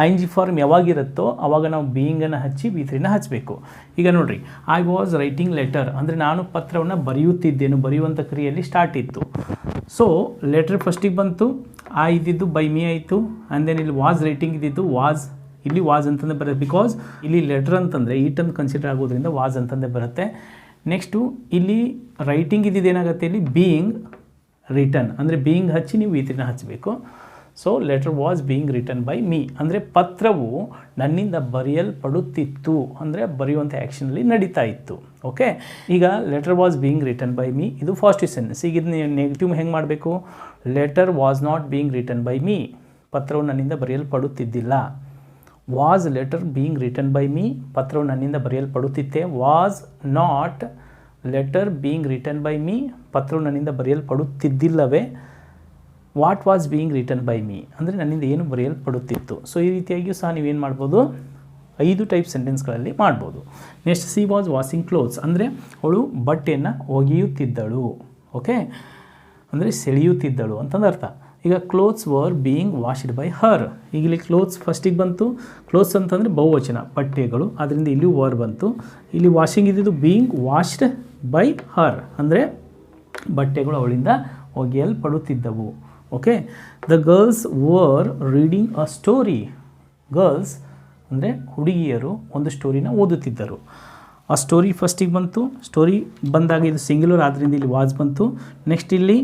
ING ಫಾರ್ಮ್ ಯಾವಾಗಿರುತ್ತೋ ಆವಾಗ ನಾವು ಬೀಯಿಂಗನ್ನು ಹಚ್ಚಿ V3ನ ಹಚ್ಚಬೇಕು. ಈಗ ನೋಡಿರಿ, ಐ ವಾಸ್ ರೈಟಿಂಗ್ ಲೆಟರ್ ಅಂದರೆ ನಾನು ಪತ್ರವನ್ನು ಬರೆಯುತ್ತಿದ್ದೇನು, ಬರೆಯುವಂಥ ಕ್ರಿಯೆಯಲ್ಲಿ ಸ್ಟಾರ್ಟ್ ಇತ್ತು. ಸೊ ಲೆಟರ್ ಫಸ್ಟಿಗೆ ಬಂತು, ಆ ಇದ್ದಿದ್ದು ಬೈ ಮೀ ಆಯಿತು. ಆ್ಯಂಡ್ ದೆನ್ ಇಲ್ಲಿ ವಾಸ್ ರೈಟಿಂಗ್ ಇದ್ದಿದ್ದು ವಾಸ್, ಇಲ್ಲಿ ವಾಸ್ ಅಂತಂದೇ ಬರುತ್ತೆ. ಬಿಕಾಸ್ ಇಲ್ಲಿ ಲೆಟರ್ ಅಂತಂದರೆ ಈಟ್ ಅಂತ ಕನ್ಸಿಡರ್ ಆಗೋದ್ರಿಂದ ವಾಸ್ ಅಂತಂದೇ ಬರುತ್ತೆ. ನೆಕ್ಸ್ಟು ಇಲ್ಲಿ ರೈಟಿಂಗ್ ಇದ್ದಿದ್ದು ಏನಾಗುತ್ತೆ? ಇಲ್ಲಿ ಬೀಯಿಂಗ್ ರಿಟರ್ನ್ ಅಂದರೆ ಬೀಯಿಂಗ್ ಹಚ್ಚಿ ನೀವು V3ನ ಹಚ್ಚಬೇಕು. So letter was being written by me ಅಂದರೆ ಪತ್ರವು ನನ್ನಿಂದ ಬರೆಯಲ್ಪಡುತ್ತಿತ್ತು ಅಂದರೆ ಬರೆಯುವಂಥ ಆ್ಯಕ್ಷನಲ್ಲಿ ನಡೀತಾ ಇತ್ತು. ಓಕೆ, ಈಗ letter was being written by me ಇದು ಪಾಸಿಟಿವ್ ಸೆಂಟೆನ್ಸ್. ಈಗ ಇದನ್ನ ನೆಗೆಟಿವ್ ಹೆಂಗೆ ಮಾಡಬೇಕು? Letter was not being written by me, ಪತ್ರವು ನನ್ನಿಂದ ಬರೆಯಲ್ಪಡುತ್ತಿದ್ದಿಲ್ಲ. Was letter being written by me, ಪತ್ರವು ನನ್ನಿಂದ ಬರೆಯಲ್ಪಡುತ್ತಿತ್ತೆ. Was not letter being written by me, ಪತ್ರವು ನನ್ನಿಂದ ಬರೆಯಲ್ಪಡುತ್ತಿದ್ದಿಲ್ಲವೇ. What was being written by me ಅಂದರೆ ನನ್ನಿಂದ ಏನು ಬರೆಯಲ್ಪಡುತ್ತಿತ್ತು. ಸೊ ಈ ರೀತಿಯಾಗಿಯೂ ಸಹ ನೀವೇನು ಮಾಡ್ಬೋದು? 5 ಟೈಪ್ ಸೆಂಟೆನ್ಸ್ಗಳಲ್ಲಿ ಮಾಡ್ಬೋದು. Next she was washing clothes ಅಂದರೆ ಅವಳು ಬಟ್ಟೆಯನ್ನು ಒಗೆಯುತ್ತಿದ್ದಳು. ಓಕೆ, ಅಂದರೆ ಸೆಳೆಯುತ್ತಿದ್ದಳು ಅಂತಂದು ಅರ್ಥ. ಈಗ clothes var being washed by her, ಈಗ ಇಲ್ಲಿ ಕ್ಲೋತ್ಸ್ ಫಸ್ಟಿಗೆ ಬಂತು. ಕ್ಲೋತ್ಸ್ ಅಂತಂದರೆ ಬಹುವಚನ ಬಟ್ಟೆಗಳು, ಅದರಿಂದ ಇಲ್ಲಿ ವರ್ ಬಂತು. ಇಲ್ಲಿ ವಾಷಿಂಗ್ ಇದ್ದಿದ್ದು ಬೀಯಿಂಗ್ ವಾಶ್ಡ್ ಬೈ ಹರ್ ಅಂದರೆ ಬಟ್ಟೆಗಳು ಅವಳಿಂದ ಒಗೆಯಲ್ಪಡುತ್ತಿದ್ದವು. Okay, the girls were reading a story, girls ಅಂದರೆ ಹುಡುಗಿಯರು ಒಂದು ಸ್ಟೋರಿನ ಓದುತ್ತಿದ್ದರು. ಆ ಸ್ಟೋರಿ ಫಸ್ಟಿಗೆ ಬಂತು. ಸ್ಟೋರಿ ಬಂದಾಗ ಇದು ಸಿಂಗ್ಯುಲರ್ ಆದ್ದರಿಂದ ಇಲ್ಲಿ ವಾಸ್ ಬಂತು. ನೆಕ್ಸ್ಟ್ ಇಲ್ಲಿ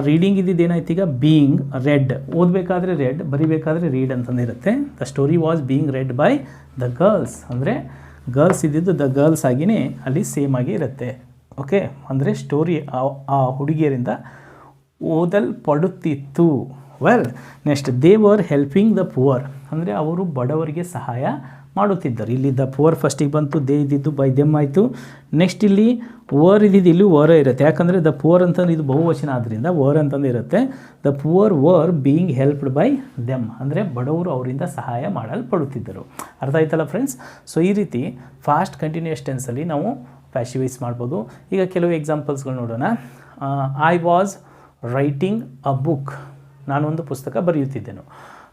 ರೀಡಿಂಗ್ ಇದ್ದಿದ್ದು ಏನಾಯ್ತು ಈಗ ಬೀಯಿಂಗ್ ರೆಡ್, ಓದಬೇಕಾದ್ರೆ ರೆಡ್, ಬರಿಬೇಕಾದ್ರೆ ರೀಡ್ ಅಂತಂದಿರುತ್ತೆ. The story was being read by the girls, ಅಂದರೆ ಗರ್ಲ್ಸ್ ಇದ್ದಿದ್ದು ದ ಗರ್ಲ್ಸ್ ಆಗಿಯೇ ಅಲ್ಲಿ ಸೇಮ್ ಆಗಿ ಇರುತ್ತೆ. ಓಕೆ, ಅಂದರೆ ಸ್ಟೋರಿ ಆ ಹುಡುಗಿಯರಿಂದ ಓದಲ್ಪಡುತ್ತಿತ್ತು. Well, next they were helping the poor, ಅಂದರೆ ಅವರು ಬಡವರಿಗೆ ಸಹಾಯ ಮಾಡುತ್ತಿದ್ದರು. ಇಲ್ಲಿ ದ ಪುವರ್ ಫಸ್ಟಿಗೆ ಬಂತು, ದೇ ಇದ್ದಿದ್ದು ಬೈ ದೆಮ್ ಆಯಿತು. ನೆಕ್ಸ್ಟ್ ಇಲ್ಲಿ ವರ್ ಇದ್ದಿದ್ದು ಇಲ್ಲಿ ವರ ಇರುತ್ತೆ, ಯಾಕಂದರೆ ದ ಪುವರ್ ಅಂತಂದ್ರೆ ಇದು ಬಹುವಚನ ಆದ್ದರಿಂದ ವರ್ ಅಂತಂದು ಇರುತ್ತೆ. The poor var being helped by them, ಅಂದರೆ ಬಡವರು ಅವರಿಂದ ಸಹಾಯ ಮಾಡಲ್ಪಡುತ್ತಿದ್ದರು. ಅರ್ಥ ಆಯ್ತಲ್ಲ ಫ್ರೆಂಡ್ಸ್? ಸೊ ಈ ರೀತಿ ಫಾಸ್ಟ್ ಕಂಟಿನ್ಯೂಯಸ್ ಟೆನ್ಸಲ್ಲಿ ನಾವು ಪ್ಯಾಸಿವೈಸ್ ಮಾಡ್ಬೋದು. ಈಗ ಕೆಲವು ಎಕ್ಸಾಂಪಲ್ಸ್ಗಳು ನೋಡೋಣ. I was writing a book, ನಾನೊಂದು ಪುಸ್ತಕ ಬರೆಯುತ್ತಿದ್ದೆನು.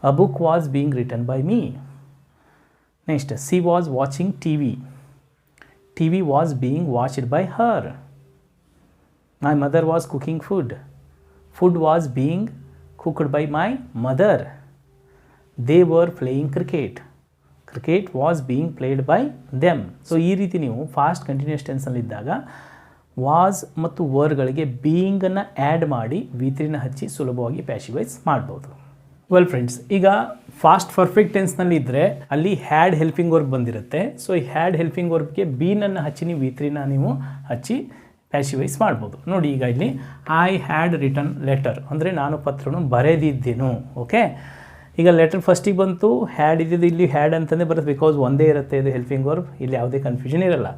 A book was being written by me. Next, she was watching TV, TV was being watched by her. My mother was cooking food, food was being cooked by my mother. They were playing cricket, cricket was being played by them. So ಈ ರೀತಿ ನೀವು past continuous ಟೆನ್ಸಲ್ಲಿದ್ದಾಗ was ಮತ್ತು ವರ್ಗಳಿಗೆ ಬೀಯಿಂಗನ್ನು add ಮಾಡಿ ವಿ3ನ ಹಚ್ಚಿ ಸುಲಭವಾಗಿ passivise ಮಾಡ್ಬೋದು. Well friends, ಈಗ fast perfect ಟೆನ್ಸ್ನಲ್ಲಿ ಇದ್ದರೆ ಅಲ್ಲಿ ಹ್ಯಾಡ್ ಹೆಲ್ಪಿಂಗ್ ವರ್ಕ್ ಬಂದಿರುತ್ತೆ. ಸೊ ಈ ಹ್ಯಾಡ್ ಹೆಲ್ಪಿಂಗ್ ವರ್ಕ್ಗೆ ಬೀನನ್ನು ಹಚ್ಚಿ ನೀವು ವಿ3ನ ನೀವು ಹಚ್ಚಿ ಪ್ಯಾಸಿವೈಸ್ ಮಾಡ್ಬೋದು. ನೋಡಿ, ಈಗ ಇಲ್ಲಿ ಐ ಹ್ಯಾಡ್ ರಿಟನ್ ಲೆಟರ್, ಅಂದರೆ ನಾನು ಪತ್ರವನ್ನು ಬರೆದಿದ್ದೆನು. ಓಕೆ, ಈಗ ಲೆಟರ್ ಫಸ್ಟಿಗೆ ಬಂತು, ಹ್ಯಾಡ್ ಇದ್ದಿದ್ದು ಇಲ್ಲಿ ಹ್ಯಾಡ್ ಅಂತಲೇ ಬರುತ್ತೆ, ಬಿಕಾಸ್ ಒಂದೇ ಇರುತ್ತೆ ಇದು ಹೆಲ್ಪಿಂಗ್ ವರ್ಕ್, ಇಲ್ಲಿ ಯಾವುದೇ ಕನ್ಫ್ಯೂಷನ್ ಇರಲ್ಲ.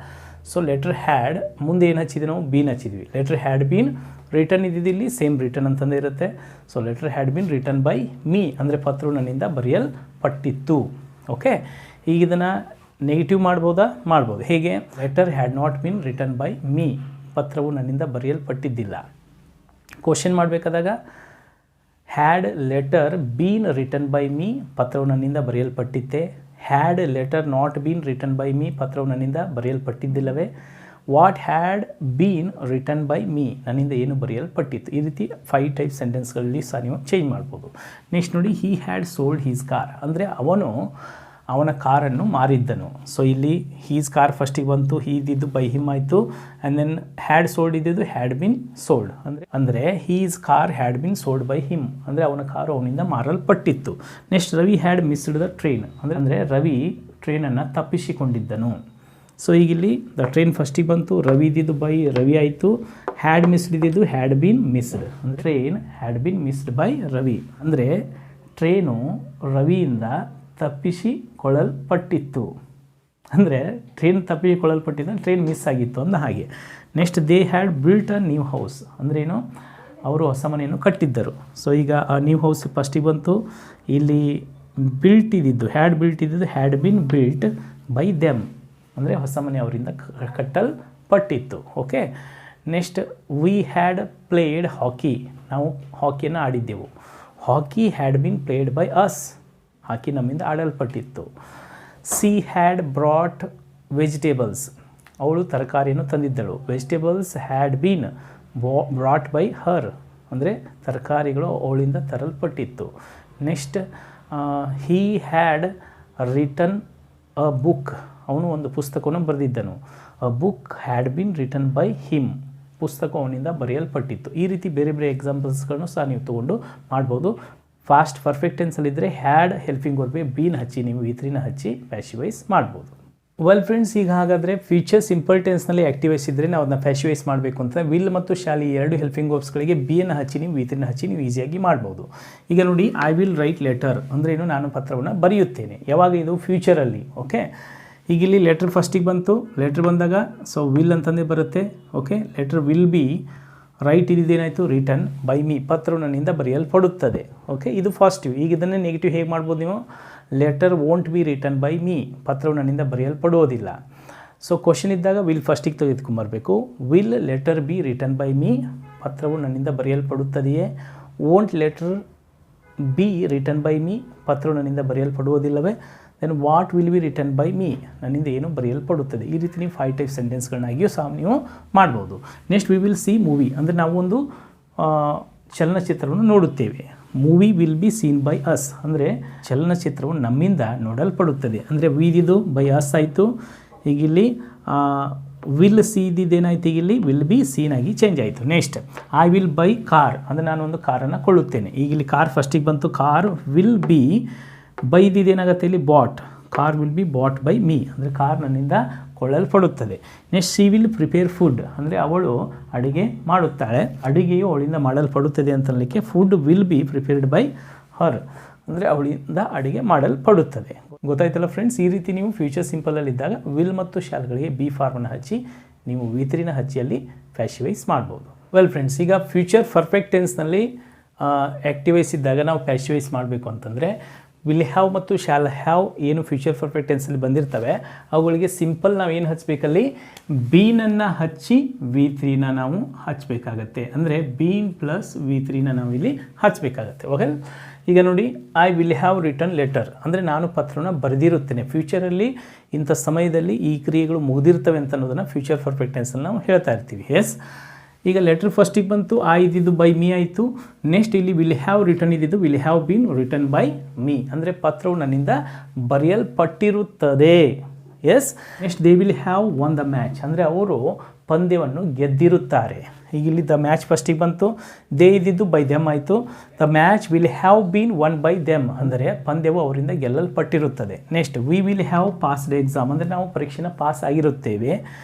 ಸೊ ಲೆಟರ್ ಹ್ಯಾಡ್ ಮುಂದೆ ಏನು ಹಚ್ಚಿದ್ವಿ ನಾವು, ಬೀನ್ ಹಚ್ಚಿದ್ವಿ. ಲೆಟರ್ ಹ್ಯಾಡ್ ಬೀನ್, ರಿಟರ್ನ್ ಇದ್ದಿದ್ದಿಲ್ಲಿ ಸೇಮ್ ರಿಟರ್ನ್ ಅಂತಂದೇ ಇರುತ್ತೆ. So letter had been written by me, ಅಂದರೆ ಪತ್ರವು ನನ್ನಿಂದ ಬರೆಯಲ್ಪಟ್ಟಿತ್ತು. ಓಕೆ, ಈಗ ಇದನ್ನು ನೆಗೆಟಿವ್ ಮಾಡ್ಬೋದಾ? ಮಾಡ್ಬೋದು. ಹೇಗೆ? Letter had not been written by me, ಪತ್ರವು ನನ್ನಿಂದ ಬರೆಯಲ್ಪಟ್ಟಿದ್ದಿಲ್ಲ. ಕ್ವಶನ್ ಮಾಡಬೇಕಾದಾಗ had letter been written by me, ಪತ್ರವು ನನ್ನಿಂದ ಬರೆಯಲ್ಪಟ್ಟಿತ್ತೆ. Had letter not been written by me, ಪತ್ರವು ನನ್ನಿಂದ ಬರೆಯಲ್ಪಟ್ಟಿದ್ದಿಲ್ಲವೇ. What had been written by me, ನನ್ನಿಂದ ಏನು ಬರೆಯಲ್ಪಟ್ಟಿತ್ತು. ಈ ರೀತಿ 5 ಟೈಪ್ ಸೆಂಟೆನ್ಸ್ಗಳಲ್ಲಿ ಸಹ ನೀವು ಚೇಂಜ್ ಮಾಡ್ಬೋದು. ನೆಕ್ಸ್ಟ್ ನೋಡಿ, he had sold his car, ಅಂದರೆ ಅವನ ಕಾರನ್ನು ಮಾರಿದ್ದನು. ಸೊ ಇಲ್ಲಿ ಹೀಸ್ ಕಾರ್ ಫಸ್ಟಿಗೆ ಬಂತು, ಹೀ ಇದ್ದಿದ್ದು ಬೈ ಹಿಮ್ ಆಯಿತು. ಆ್ಯಂಡ್ ದೆನ್ ಹ್ಯಾಡ್ ಸೋಲ್ಡ್ ಇದ್ದಿದ್ದು ಹ್ಯಾಡ್ ಬಿನ್ ಸೋಲ್ಡ್, ಅಂದರೆ his car had been sold by him, ಅಂದರೆ ಅವನ ಕಾರು ಅವನಿಂದ ಮಾರಲ್ಪಟ್ಟಿತ್ತು. Next, Ravi had missed the train, ಅಂದರೆ ರವಿ ಟ್ರೈನನ್ನು ತಪ್ಪಿಸಿಕೊಂಡಿದ್ದನು. ಸೊ ಈಗ ಇಲ್ಲಿ ದ ಟ್ರೈನ್ ಫಸ್ಟಿಗೆ ಬಂತು, ರವಿ ಇದ್ದಿದ್ದು ಬೈ ರವಿ ಆಯಿತು. ಹ್ಯಾಡ್ ಮಿಸ್ಡ್ ಇದ್ದಿದ್ದು ಹ್ಯಾಡ್ ಬಿನ್ ಮಿಸ್ಡ್, ಅಂದರೆ train had been missed by Ravi, ಅಂದರೆ ಟ್ರೈನು ರವಿಯಿಂದ ತಪ್ಪಿಸಿಕೊಳ್ಳಲ್ಪಟ್ಟಿತ್ತು. ಅಂದರೆ ಟ್ರೈನ್ ತಪ್ಪಿಸಿಕೊಳ್ಳಲ್ಪಟ್ಟಿದ್ದು, ಟ್ರೈನ್ ಮಿಸ್ ಆಗಿತ್ತು ಅಂದ ಹಾಗೆ. Next, they had built a new house, ಅಂದ್ರೇನು, ಅವರು ಹೊಸ ಮನೆಯನ್ನು ಕಟ್ಟಿದ್ದರು. ಸೊ ಈಗ ಆ ನ್ಯೂ ಹೌಸ್ ಫಸ್ಟಿಗೆ ಬಂತು, ಇಲ್ಲಿ ಬಿಲ್ಟ್ ಇದ್ದಿದ್ದು had been built by them, ಅಂದರೆ ಹೊಸ ಮನೆ ಅವರಿಂದ ಕಟ್ಟಲ್ಪಟ್ಟಿತ್ತು. Okay, next, we had played hockey, ನಾವು ಹಾಕಿಯನ್ನು ಆಡಿದ್ದೆವು. Hockey had been played by us, hockey ನಮ್ಮಿಂದ ಆಡಲ್ಪಟ್ಟಿತ್ತು. ಸಿ ಹ್ಯಾಡ್ ಬ್ರಾಟ್ ವೆಜಿಟೇಬಲ್ಸ್, ಅವಳು ತರಕಾರಿಯನ್ನು ತಂದಿದ್ದಳು. Vegetables had been brought by her, ಅಂದರೆ ತರಕಾರಿಗಳು ಅವಳಿಂದ ತರಲ್ಪಟ್ಟಿತ್ತು. Next, he had written a book, ಅವನು ಒಂದು ಪುಸ್ತಕವನ್ನು ಬರೆದಿದ್ದನು. A book had been written by him, ಪುಸ್ತಕ ಅವನಿಂದ ಬರೆಯಲ್ಪಟ್ಟಿತ್ತು. ಈ ರೀತಿ ಬೇರೆ ಬೇರೆ ಎಕ್ಸಾಂಪಲ್ಸ್ಗಳನ್ನು ಸಹ ನೀವು ತೊಗೊಂಡು ಮಾಡ್ಬೋದು. ಫಾಸ್ಟ್ ಪರ್ಫೆಕ್ಟ್ ಟೆನ್ಸಲ್ಲಿದ್ದರೆ ಹ್ಯಾಡ್ ಹೆಲ್ಪಿಂಗ್ ವರ್ಬ್ ಬೀನ್ ಹಚ್ಚಿ ನೀವು ವಿ3ನ ಹಚ್ಚಿ ಪ್ಯಾಸಿವೈಸ್ ಮಾಡ್ಬೋದು. ವೆಲ್ ಫ್ರೆಂಡ್ಸ್, ಈಗ ಹಾಗಾದರೆ ಫ್ಯೂಚರ್ ಸಿಂಪಲ್ ಟೆನ್ಸ್ನಲ್ಲಿ ಆ್ಯಕ್ಟಿವೈಸ್ ಇದ್ದರೆ ನಾವು ಅದನ್ನ ಪ್ಯಾಸಿವೈಸ್ ಮಾಡಬೇಕು ಅಂತ ವಿಲ್ ಮತ್ತು ಶಾಲಿ ಎರಡು ಹೆಲ್ಪಿಂಗ್ ವರ್ಬ್ಸ್ಗಳಿಗೆ ಬಿಯನ್ನು ಹಚ್ಚಿ ನೀವು ವಿ3ನ ಹಚ್ಚಿ ನೀವು ಈಸಿಯಾಗಿ ಮಾಡ್ಬೋದು. ಈಗ ನೋಡಿ, ಐ ವಿಲ್ ರೈಟ್ ಲೆಟರ್ ಅಂದ್ರೇನು, ನಾನು ಪತ್ರವನ್ನು ಬರೆಯುತ್ತೇನೆ. ಯಾವಾಗ ಇದು ಫ್ಯೂಚರಲ್ಲಿ. ಓಕೆ, ಈಗ ಇಲ್ಲಿ ಲೆಟರ್ ಫಸ್ಟಿಗೆ ಬಂತು, ಲೆಟರ್ ಬಂದಾಗ ಸೊ ವಿಲ್ ಅಂತಂದೇ ಬರುತ್ತೆ. Okay, letter will be write ಇದೇನಾಯಿತು, ರಿಟನ್ ಬೈ ಮೀ, ಪತ್ರವು ನನ್ನಿಂದ ಬರೆಯಲ್ಪಡುತ್ತದೆ. ಓಕೆ, ಇದು ಪಾಸಿಟಿವ್. ಈಗ ಇದನ್ನೇ ನೆಗೆಟಿವ್ ಹೇಗೆ ಮಾಡ್ಬೋದು ನೀವು, letter won't be written by me, ಪತ್ರವು ನನ್ನಿಂದ ಬರೆಯಲ್ಪಡುವುದಿಲ್ಲ. ಸೊ ಕ್ವಶನ್ ಇದ್ದಾಗ ವಿಲ್ ಫಸ್ಟಿಗೆ ತೆಗೆದುಕೊಂಬರಬೇಕು. Will letter be written by me, ಪತ್ರವು ನನ್ನಿಂದ ಬರೆಯಲ್ಪಡುತ್ತದೆಯೇ. Won't letter be written by me, ಪತ್ರವು ನನ್ನಿಂದ ಬರೆಯಲ್ಪಡುವುದಿಲ್ಲವೇ. Then what will be written by me, ನನ್ನಿಂದ ಏನು ಬರೆಯಲ್ಪಡುತ್ತದೆ. ಈ ರೀತಿ ನೀವು 5 ಟೈಪ್ ಸೆಂಟೆನ್ಸ್ಗಳನ್ನಾಗಿಯೂ ಸಹ ನೀವು ಮಾಡ್ಬೋದು. Next, we will see movie, ಅಂದರೆ ನಾವು ಒಂದು ಚಲನಚಿತ್ರವನ್ನು ನೋಡುತ್ತೇವೆ. Movie will be seen by us, ಅಂದರೆ ಚಲನಚಿತ್ರವು ನಮ್ಮಿಂದ ನೋಡಲ್ಪಡುತ್ತದೆ. ಅಂದರೆ ವಿದಿದು ಬೈ ಅಸ್ ಆಯಿತು. ಈಗ ಇಲ್ಲಿ ವಿಲ್ ಸಿ ಇದ್ದಿದ್ದೇನಾಯ್ತು ಈಗ ಇಲ್ಲಿ ವಿಲ್ ಬಿ ಸೀನ್ ಆಗಿ ಚೇಂಜ್ ಆಯಿತು. Next I will buy car, ಅಂದರೆ ನಾನು ಒಂದು ಕಾರನ್ನು ಕೊಳ್ಳುತ್ತೇನೆ. ಈಗ ಇಲ್ಲಿ ಕಾರ್ ಫಸ್ಟಿಗೆ ಬಂತು, ಕಾರ್ ವಿಲ್ ಬಿ ಬೈ ಇದ್ದಿದ್ದೇನಾಗುತ್ತೆ ಇಲ್ಲಿ bought, car will be bought by me, ಅಂದರೆ ಕಾರ್ ನನ್ನಿಂದ ಕೊಳ್ಳಲ್ಪಡುತ್ತದೆ. Next she will prepare food, ಅಂದರೆ ಅವಳು ಅಡುಗೆ ಮಾಡುತ್ತಾಳೆ, ಅಡುಗೆಯು ಅವಳಿಂದ ಮಾಡಲ್ಪಡುತ್ತದೆ ಅಂತಲಿಕ್ಕೆ food will be prepared by her, ಅಂದರೆ ಅವಳಿಂದ ಅಡುಗೆ ಮಾಡಲ್ಪಡುತ್ತದೆ. ಗೊತ್ತಾಯ್ತಲ್ಲ ಫ್ರೆಂಡ್ಸ್, ಈ ರೀತಿ ನೀವು ಫ್ಯೂಚರ್ ಸಿಂಪಲಲ್ಲಿದ್ದಾಗ ವಿಲ್ ಮತ್ತು ಶಾಲ್ಗಳಿಗೆ ಬಿ ಫಾರ್ಮನ್ನು ಹಚ್ಚಿ ನೀವು ವಿ3ನ ಹಚ್ಚಿಯಲ್ಲಿ ಪ್ಯಾಸಿವೈಸ್ ಮಾಡ್ಬೋದು. ವೆಲ್ ಫ್ರೆಂಡ್ಸ್, ಈಗ ಫ್ಯೂಚರ್ ಪರ್ಫೆಕ್ಟ್ ಟೆನ್ಸ್ನಲ್ಲಿ ಆ್ಯಕ್ಟಿವೈಸ್ ಇದ್ದಾಗ ನಾವು ಪ್ಯಾಸಿವೈಸ್ ಮಾಡಬೇಕು ಅಂತಂದರೆ ವಿಲ್ ಹ್ಯಾವ್ ಮತ್ತು ಶಾಲ್ ಹ್ಯಾವ್ ಏನು ಫ್ಯೂಚರ್ ಪರ್ಫೆಕ್ಟ್ ಟೆನ್ಸಲ್ಲಿ ಬಂದಿರ್ತವೆ ಅವುಗಳಿಗೆ ಸಿಂಪಲ್ ನಾವು ಏನು ಹಚ್ಚಬೇಕಲ್ಲಿ ಬೀನನ್ನು ಹಚ್ಚಿ ವಿ3ನ ನಾವು ಹಚ್ಚಬೇಕಾಗತ್ತೆ. ಅಂದರೆ ಬೀನ್ ಪ್ಲಸ್ ವಿ3ನ ನಾವು ಇಲ್ಲಿ ಹಚ್ಚಬೇಕಾಗತ್ತೆ. ಓಕೆ, ಈಗ ನೋಡಿ I will have return letter, ಅಂದರೆ ನಾನು ಪತ್ರನ ಬರೆದಿರುತ್ತೇನೆ. ಫ್ಯೂಚರಲ್ಲಿ ಇಂಥ ಸಮಯದಲ್ಲಿ ಈ ಕ್ರಿಯೆಗಳು ಮುಗಿದಿರ್ತವೆ ಅಂತ ಅನ್ನೋದನ್ನು ಫ್ಯೂಚರ್ ಪರ್ಫೆಕ್ಟ್ ಟೆನ್ಸಲ್ಲಿ ನಾವು ಹೇಳ್ತಾ ಇರ್ತೀವಿ. ಎಸ್, ಈಗ ಲೆಟರ್ ಫಸ್ಟಿಗೆ ಬಂತು, ಆ ಇದ್ದಿದ್ದು ಬೈ ಮೀ ಆಯಿತು. ನೆಕ್ಸ್ಟ್ ಇಲ್ಲಿ ವಿಲ್ ಹ್ಯಾವ್ ರಿಟರ್ನ್ ಇದ್ದಿದ್ದು will have been written by me, ಅಂದರೆ ಪತ್ರವು ನನ್ನಿಂದ ಬರೆಯಲ್ಪಟ್ಟಿರುತ್ತದೆ. Yes, next they will have won the match, ಅಂದರೆ ಅವರು ಪಂದ್ಯವನ್ನು ಗೆದ್ದಿರುತ್ತಾರೆ. ಈಗ ಇಲ್ಲಿ ದ ಮ್ಯಾಚ್ ಫಸ್ಟಿಗೆ ಬಂತು, ದೇ ಇದ್ದಿದ್ದು ಬೈ ದೆಮ್ ಆಯಿತು. The match will have been won by them, ಅಂದರೆ ಪಂದ್ಯವು ಅವರಿಂದ ಗೆಲ್ಲಲ್ಪಟ್ಟಿರುತ್ತದೆ. Next we will have passed exam, ಅಂದರೆ ನಾವು ಪರೀಕ್ಷೆನ ಪಾಸ್ ಆಗಿರುತ್ತೇವೆ.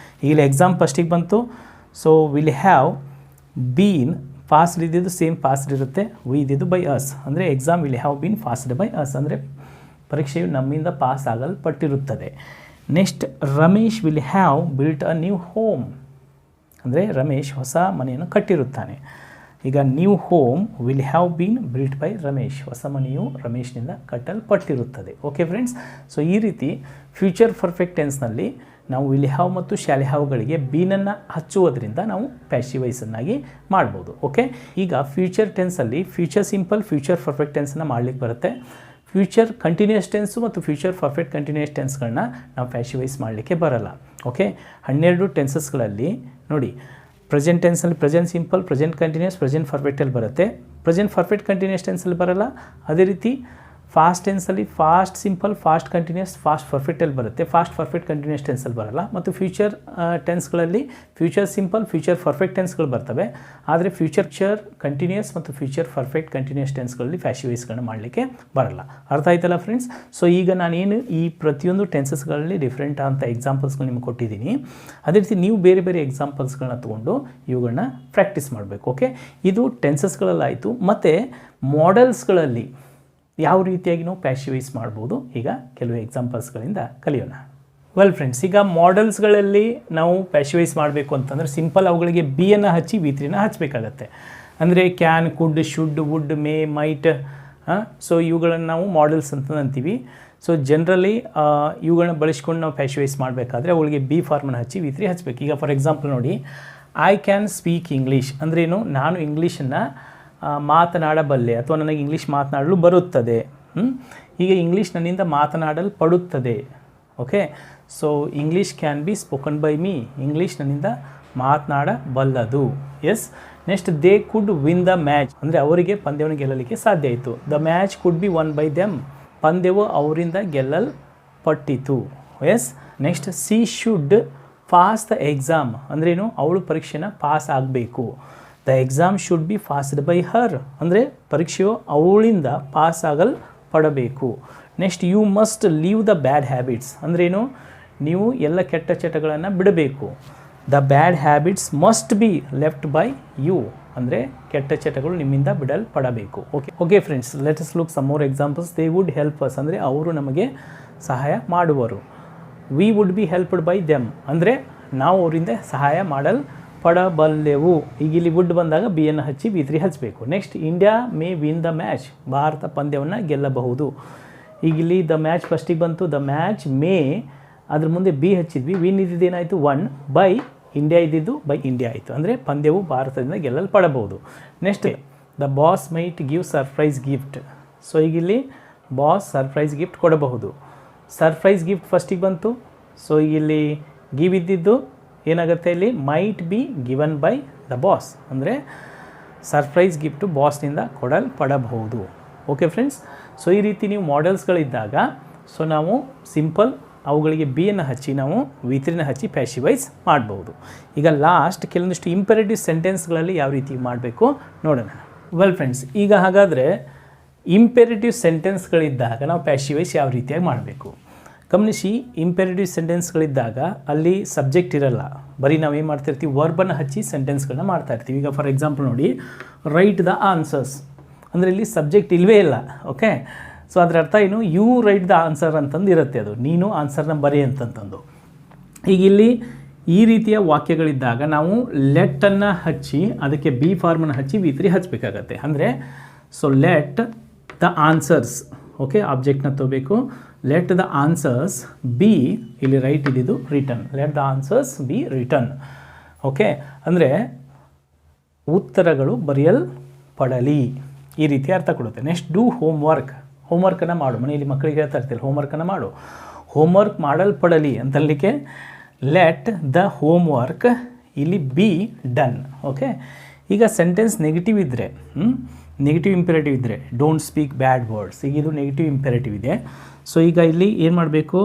ಇಲ್ಲಿ ಎಕ್ಸಾಮ್ ಫಸ್ಟಿಗೆ ಬಂತು, so will have been passed ಇದ್ದಿದ್ದು ಸೇಮ್ ಪಾಸ್ಡ್ ಇರುತ್ತೆ, ವಿ ಇದ್ದಿದ್ದು ಬೈ ಅಸ್, ಅಂದರೆ exam will have been passed by us, ಅಂದರೆ ಪರೀಕ್ಷೆಯು ನಮ್ಮಿಂದ ಪಾಸ್ ಆಗಲ್ಪಟ್ಟಿರುತ್ತದೆ. Next Ramesh will have built a new home, ಅಂದರೆ ರಮೇಶ್ ಹೊಸ ಮನೆಯನ್ನು ಕಟ್ಟಿರುತ್ತಾನೆ. ಈಗ new home will have been built by Ramesh, ಹೊಸ ಮನೆಯು ರಮೇಶ್ನಿಂದ ಕಟ್ಟಲ್ಪಟ್ಟಿರುತ್ತದೆ. ಓಕೆ ಫ್ರೆಂಡ್ಸ್, ಸೊ ಈ ರೀತಿ ಫ್ಯೂಚರ್ ಪರ್ಫೆಕ್ಟ್ ಟೆನ್ಸ್ನಲ್ಲಿ ನಾವು ವಿಲ್ ಹ್ಯಾವ್ ಮತ್ತು ಶಾಲ್ ಹ್ಯಾವ್ಗಳಿಗೆ ಬೀನನ್ನು ಹಚ್ಚುವುದರಿಂದ ನಾವು ಪ್ಯಾಸಿವೈಸನ್ನಾಗಿ ಮಾಡ್ಬೋದು. ಓಕೆ, ಈಗ ಫ್ಯೂಚರ್ ಟೆನ್ಸಲ್ಲಿ ಫ್ಯೂಚರ್ ಸಿಂಪಲ್, ಫ್ಯೂಚರ್ ಪರ್ಫೆಕ್ಟ್ ಟೆನ್ಸನ್ನು ಮಾಡಲಿಕ್ಕೆ ಬರುತ್ತೆ. ಫ್ಯೂಚರ್ ಕಂಟಿನ್ಯೂಸ್ ಟೆನ್ಸು ಮತ್ತು ಫ್ಯೂಚರ್ ಪರ್ಫೆಕ್ಟ್ ಕಂಟಿನ್ಯೂಸ್ ಟೆನ್ಸ್ಗಳನ್ನ ನಾವು ಪ್ಯಾಸಿವೈಸ್ ಮಾಡಲಿಕ್ಕೆ ಬರಲ್ಲ. ಓಕೆ, 12 ಟೆನ್ಸಸ್ಗಳಲ್ಲಿ ನೋಡಿ, ಪ್ರೆಸೆಂಟ್ ಟೆನ್ಸಲ್ಲಿ present simple, present continuous, present ಪರ್ಫೆಕ್ಟಲ್ಲಿ ಬರುತ್ತೆ. ಪ್ರೆಸೆಂಟ್ ಪರ್ಫೆಕ್ಟ್ ಕಂಟಿನ್ಯೂಸ್ ಟೆನ್ಸಲ್ಲಿ ಬರಲ್ಲ. ಅದೇ ರೀತಿ ಫಾಸ್ಟ್ ಟೆನ್ಸಲ್ಲಿ past simple, past continuous, past ಪರ್ಫೆಕ್ಟಲ್ಲಿ ಬರುತ್ತೆ. ಫಾಸ್ಟ್ ಪರ್ಫೆಕ್ಟ್ ಕಂಟಿನ್ಯೂಸ್ ಟೆನ್ಸಲ್ಲಿ ಬರಲ್ಲ. ಮತ್ತು ಫ್ಯೂಚರ್ ಟೆನ್ಸ್ಗಳಲ್ಲಿ ಫ್ಯೂಚರ್ ಸಿಂಪಲ್, ಫ್ಯೂಚರ್ ಪರ್ಫೆಕ್ಟ್ ಟೆನ್ಸ್ಗಳು ಬರ್ತವೆ. ಆದರೆ ಫ್ಯೂಚರ್ ಕಂಟಿನ್ಯೂಸ್ ಮತ್ತು ಫ್ಯೂಚರ್ ಪರ್ಫೆಕ್ಟ್ ಕಂಟಿನ್ಯೂಸ್ ಟೆನ್ಸ್ಗಳಲ್ಲಿ ಪ್ಯಾಸಿವೈಸ್ಗಳನ್ನ ಮಾಡಲಿಕ್ಕೆ ಬರಲ್ಲ. ಅರ್ಥ ಆಯ್ತಲ್ಲ ಫ್ರೆಂಡ್ಸ್? ಸೊ ಈಗ ನಾನೇನು ಈ ಪ್ರತಿಯೊಂದು ಟೆನ್ಸಸ್ಗಳಲ್ಲಿ ಡಿಫ್ರೆಂಟ್ ಅಂತ ಎಕ್ಸಾಂಪಲ್ಸ್ಗಳು ನಿಮ್ಗೆ ಕೊಟ್ಟಿದ್ದೀನಿ. ಅದೇ ರೀತಿ ನೀವು ಬೇರೆ ಬೇರೆ ಎಕ್ಸಾಂಪಲ್ಸ್ಗಳನ್ನ ತೊಗೊಂಡು ಇವುಗಳನ್ನ ಪ್ರಾಕ್ಟೀಸ್ ಮಾಡಬೇಕು. ಓಕೆ, ಇದು ಟೆನ್ಸಸ್ಗಳಲ್ಲಾಯಿತು. ಮತ್ತು ಮಾಡೆಲ್ಸ್ಗಳಲ್ಲಿ ಯಾವ ರೀತಿಯಾಗಿ ನಾವು ಪ್ಯಾಸಿವೈಸ್ ಮಾಡ್ಬೋದು ಈಗ ಕೆಲವು ಎಕ್ಸಾಂಪಲ್ಸ್ಗಳಿಂದ ಕಲಿಯೋಣ. ವೆಲ್ ಫ್ರೆಂಡ್ಸ್, ಈಗ ಮಾಡೆಲ್ಸ್ಗಳಲ್ಲಿ ನಾವು ಪ್ಯಾಸಿವೈಸ್ ಮಾಡಬೇಕು ಅಂತಂದರೆ ಸಿಂಪಲ್ ಅವುಗಳಿಗೆ ಬಿಯನ್ನು ಹಚ್ಚಿ ವಿ3ನ ಹಚ್ಚಬೇಕಾಗತ್ತೆ. ಅಂದರೆ can, could, should, would, may, might, so ಇವುಗಳನ್ನು ನಾವು ಮಾಡೆಲ್ಸ್ ಅಂತ ಅಂತೀವಿ. ಸೊ ಜನರಲಿ ಇವುಗಳನ್ನ ಬಳಸ್ಕೊಂಡು ನಾವು ಪ್ಯಾಸಿವೈಸ್ ಮಾಡಬೇಕಾದ್ರೆ ಅವುಗಳಿಗೆ ಬಿ ಫಾರ್ಮನ್ನು ಹಚ್ಚಿ ವಿ3 ಹಚ್ಚಬೇಕು. ಈಗ ಫಾರ್ ಎಕ್ಸಾಂಪಲ್ ನೋಡಿ, ಐ ಕ್ಯಾನ್ ಸ್ಪೀಕ್ ಇಂಗ್ಲೀಷ್ ಅಂದ್ರೇನು, ನಾನು ಇಂಗ್ಲೀಷನ್ನು ಮಾತನಾಡಬಲ್ಲೆ ಅಥವಾ ನನಗೆ ಇಂಗ್ಲೀಷ್ ಮಾತನಾಡಲು ಬರುತ್ತದೆ. ಈಗ ಇಂಗ್ಲೀಷ್ ನನ್ನಿಂದ ಮಾತನಾಡಲ್ಪಡುತ್ತದೆ. Okay, so English can be spoken by me, English ನನ್ನಿಂದ ಮಾತನಾಡಬಲ್ಲದು. Yes, next they could win the match, ಅಂದರೆ ಅವರಿಗೆ ಪಂದ್ಯವನ್ನು ಗೆಲ್ಲಲಿಕ್ಕೆ ಸಾಧ್ಯ ಆಯಿತು. The match could be won by them, ಪಂದ್ಯವು ಅವರಿಂದ ಗೆಲ್ಲಲ್ಪಟ್ಟಿತು. Yes, next she should pass the exam, ಅಂದ್ರೇನು, ಅವಳು ಪರೀಕ್ಷೆನ ಪಾಸ್ ಆಗಬೇಕು. The exam should be passed by her, ಅಂದರೆ ಪರೀಕ್ಷೆಯು ಅವಳಿಂದ ಪಾಸ್ ಆಗಲ್ಪಡಬೇಕು. Next you must leave the bad habits, ಅಂದ್ರೇನು, ನೀವು ಎಲ್ಲ ಕೆಟ್ಟ ಚಟಗಳನ್ನು ಬಿಡಬೇಕು. The bad habits must be left by you, ಅಂದರೆ ಕೆಟ್ಟ ಚಟಗಳು ನಿಮ್ಮಿಂದ ಬಿಡಲ್ಪಡಬೇಕು. Okay friends, let us look some more examples. They would help us, ಅಂದರೆ ಅವರು ನಮಗೆ ಸಹಾಯ ಮಾಡುವರು. We would be helped by them, ಅಂದರೆ ನಾವು ಅವರಿಂದ ಸಹಾಯ ಮಾಡಲ್ಪಡಬಲ್ಲೆವು. ಈಗ ಇಲ್ಲಿ ವುಡ್ ಬಂದಾಗ ಬಿಯನ್ನು ಹಚ್ಚಿ ವಿ3 ಹಚ್ಚಬೇಕು. Next India May win the match, Bharat ಪಂದ್ಯವನ್ನು ಗೆಲ್ಲಬಹುದು. ಈಗ ಇಲ್ಲಿ ದ ಮ್ಯಾಚ್ ಫಸ್ಟಿಗೆ ಬಂತು, ದ ಮ್ಯಾಚ್ ಮೇ, ಅದ್ರ ಮುಂದೆ ಬಿ ಹಚ್ಚಿದ್ವಿ, ವಿನ್ ಇದ್ದಿದ್ದೇನಾಯಿತು 1 ಬೈ ಇಂಡಿಯಾ ಇದ್ದಿದ್ದು ಬೈ ಇಂಡಿಯಾ ಆಯಿತು, ಅಂದರೆ ಪಂದ್ಯವು ಭಾರತದಿಂದ ಗೆಲ್ಲಲ್ಪಡಬಹುದು. Next the boss might give surprise gift, so ಈಗ ಇಲ್ಲಿ ಬಾಸ್ ಸರ್ಪ್ರೈಸ್ ಗಿಫ್ಟ್ ಕೊಡಬಹುದು. ಸರ್ಪ್ರೈಸ್ ಗಿಫ್ಟ್ ಫಸ್ಟಿಗೆ ಬಂತು, ಸೊ ಇಲ್ಲಿ ಗಿವ್ ಇದ್ದಿದ್ದು ಏನಾಗುತ್ತೆ ಇಲ್ಲಿ might be given by the boss, ಅಂದರೆ ಸರ್ಪ್ರೈಸ್ ಗಿಫ್ಟು ಬಾಸ್ನಿಂದ ಕೊಡಲ್ಪಡಬಹುದು. ಓಕೆ ಫ್ರೆಂಡ್ಸ್, ಸೊ ಈ ರೀತಿ ನೀವು ಮಾಡೆಲ್ಸ್ಗಳಿದ್ದಾಗ ಸೊ ನಾವು ಸಿಂಪಲ್, ಅವುಗಳಿಗೆ ಬಿಯನ್ನು ಹಚ್ಚಿ ನಾವು ವಿ3ನ ಹಚ್ಚಿ ಪ್ಯಾಸಿವೈಸ್ ಮಾಡ್ಬೋದು. ಈಗ ಲಾಸ್ಟ್ ಕೆಲವೊಂದಿಷ್ಟು ಇಂಪೆರೇಟಿವ್ ಸೆಂಟೆನ್ಸ್ಗಳಲ್ಲಿ ಯಾವ ರೀತಿ ಮಾಡಬೇಕು ನೋಡೋಣ. ವೆಲ್ ಫ್ರೆಂಡ್ಸ್, ಈಗ ಹಾಗಾದರೆ ಇಂಪೆರೇಟಿವ್ ಸೆಂಟೆನ್ಸ್ಗಳಿದ್ದಾಗ ನಾವು ಪ್ಯಾಸಿವೈಸ್ ಯಾವ ರೀತಿಯಾಗಿ ಮಾಡಬೇಕು ಗಮನಿಸಿ. ಇಂಪೆರೇಟಿವ್ ಸೆಂಟೆನ್ಸ್ಗಳಿದ್ದಾಗ ಅಲ್ಲಿ ಸಬ್ಜೆಕ್ಟ್ ಇರಲ್ಲ, ಬರೀ ನಾವೇನು ಮಾಡ್ತಿರ್ತೀವಿ ವರ್ಬನ್ನು ಹಚ್ಚಿ ಸೆಂಟೆನ್ಸ್ಗಳನ್ನ ಮಾಡ್ತಾ ಇರ್ತೀವಿ. ಈಗ ಫಾರ್ ಎಕ್ಸಾಂಪಲ್ ನೋಡಿ, ರೈಟ್ ದ ಆನ್ಸರ್ಸ್ ಅಂದರೆ ಇಲ್ಲಿ ಸಬ್ಜೆಕ್ಟ್ ಇಲ್ಲವೇ ಇಲ್ಲ. ಓಕೆ, ಸೊ ಅದರ ಅರ್ಥ ಏನು, ಯು ರೈಟ್ ದ ಆನ್ಸರ್ ಅಂತಂದು ಇರುತ್ತೆ, ಅದು ನೀನು ಆನ್ಸರ್ನ ಬರೀ ಅಂತಂತಂದು. ಈಗ ಇಲ್ಲಿ ಈ ರೀತಿಯ ವಾಕ್ಯಗಳಿದ್ದಾಗ ನಾವು ಲೆಟ್ಟನ್ನು ಹಚ್ಚಿ ಅದಕ್ಕೆ ಬಿ ಫಾರ್ಮನ್ನು ಹಚ್ಚಿ ವಿ3 ಹಚ್ಚಬೇಕಾಗತ್ತೆ. ಅಂದರೆ so let the answers, okay, ಆಬ್ಜೆಕ್ಟ್ನ ತಗೋಬೇಕು. ಲೆಟ್ ದ ಆನ್ಸರ್ಸ್ ಬಿ, ಇಲ್ಲಿ ರೈಟ್ ಇದ್ದಿದ್ದು written, let the answers be written. Okay, ಅಂದರೆ ಉತ್ತರಗಳು ಬರೆಯಲ್ಪಡಲಿ, ಈ ರೀತಿ ಅರ್ಥ ಕೊಡುತ್ತೆ. ನೆಕ್ಸ್ಟ್ ಡೂ ಹೋಮ್ವರ್ಕನ್ನು ಮಾಡು. ಮನೆಯಲ್ಲಿ ಮಕ್ಕಳಿಗೆ ಹೇಳ್ತಾ ಇರ್ತೀರಿ ಹೋಮ್ವರ್ಕನ್ನು ಮಾಡು. ಹೋಮ್ವರ್ಕ್ ಮಾಡಲ್ಪಡಲಿ ಅಂತಲಿಕ್ಕೆ ಲೆಟ್ ದ ಹೋಮ್ವರ್ಕ್ ಇಲ್ಲಿ ಬಿ ಡನ್. ಓಕೆ, ಈಗ ಸೆಂಟೆನ್ಸ್ ನೆಗೆಟಿವ್ ಇದ್ದರೆ, ನೆಗೆಟಿವ್ ಇಂಪೆರೇಟಿವ್ ಇದ್ದರೆ ಡೋಂಟ್ ಸ್ಪೀಕ್ ಬ್ಯಾಡ್ ವರ್ಡ್ಸ್, ಈಗ ಇದು ನೆಗೆಟಿವ್ ಇಂಪೆರೇಟಿವ್ ಇದೆ. ಸೊ ಈಗ ಇಲ್ಲಿ ಏನು ಮಾಡಬೇಕು,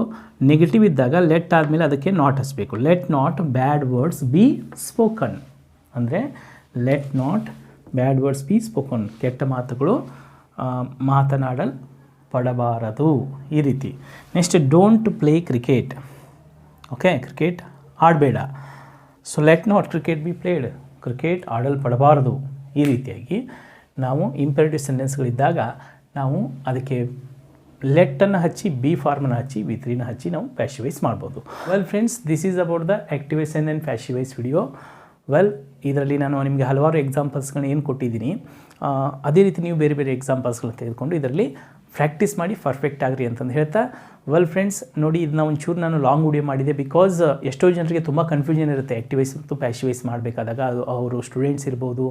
ನೆಗೆಟಿವ್ ಇದ್ದಾಗ ಲೆಟ್ ಆದಮೇಲೆ ಅದಕ್ಕೆ ನಾಟ್ ಹಚ್ಚಬೇಕು. Let not bad words be spoken, ಅಂದರೆ let not bad words be spoken, ಕೆಟ್ಟ ಮಾತುಗಳು ಮಾತನಾಡಲ್ಪಡಬಾರದು, ಈ ರೀತಿ. Next don't play cricket. Okay, cricket ಆಡಬೇಡ. So let not cricket be played, cricket ಆಡಲ್ಪಡಬಾರದು. ಈ ರೀತಿಯಾಗಿ ನಾವು ಇಂಪೆರೇಟಿವ್ ಸೆಂಟೆನ್ಸ್ಗಳಿದ್ದಾಗ ನಾವು ಅದಕ್ಕೆ ಲೆಟ್ಟನ್ನು ಹಚ್ಚಿ ಬಿ ಫಾರ್ಮನ್ನು ಹಚ್ಚಿ ವಿ3ನ ಹಚ್ಚಿ ನಾವು ಪ್ಯಾಸಿವೈಸ್ ಮಾಡ್ಬೋದು. Well friends, this is about the activise and passivise video. Well, ಇದರಲ್ಲಿ ನಾನು ನಿಮಗೆ ಹಲವಾರು ಎಕ್ಸಾಂಪಲ್ಸ್ಗಳನ್ನ ಏನು ಕೊಟ್ಟಿದ್ದೀನಿ, ಅದೇ ರೀತಿ ನೀವು ಬೇರೆ ಬೇರೆ ಎಕ್ಸಾಂಪಲ್ಸ್ಗಳನ್ನ ತೆಗೆದುಕೊಂಡು ಇದರಲ್ಲಿ ಪ್ರಾಕ್ಟೀಸ್ ಮಾಡಿ ಪರ್ಫೆಕ್ಟ್ ಆಗಿರಿ ಅಂತಂದು ಹೇಳ್ತಾ, ವೆಲ್ ಫ್ರೆಂಡ್ಸ್ ನೋಡಿ, ಇದನ್ನ ಒಂಚೂರು ನಾನು ಲಾಂಗ್ ವಿಡಿಯೋ ಮಾಡಿದೆ. ಬಿಕಾಸ್ ಎಷ್ಟೋ ಜನರಿಗೆ ತುಂಬ ಕನ್ಫ್ಯೂಷನ್ ಇರುತ್ತೆ ಆ್ಯಕ್ಟಿವೈಸ್ ಮತ್ತು ಪ್ಯಾಸಿವೈಸ್ ಮಾಡಬೇಕಾದಾಗ. ಅವರು ಸ್ಟೂಡೆಂಟ್ಸ್ ಇರ್ಬೋದು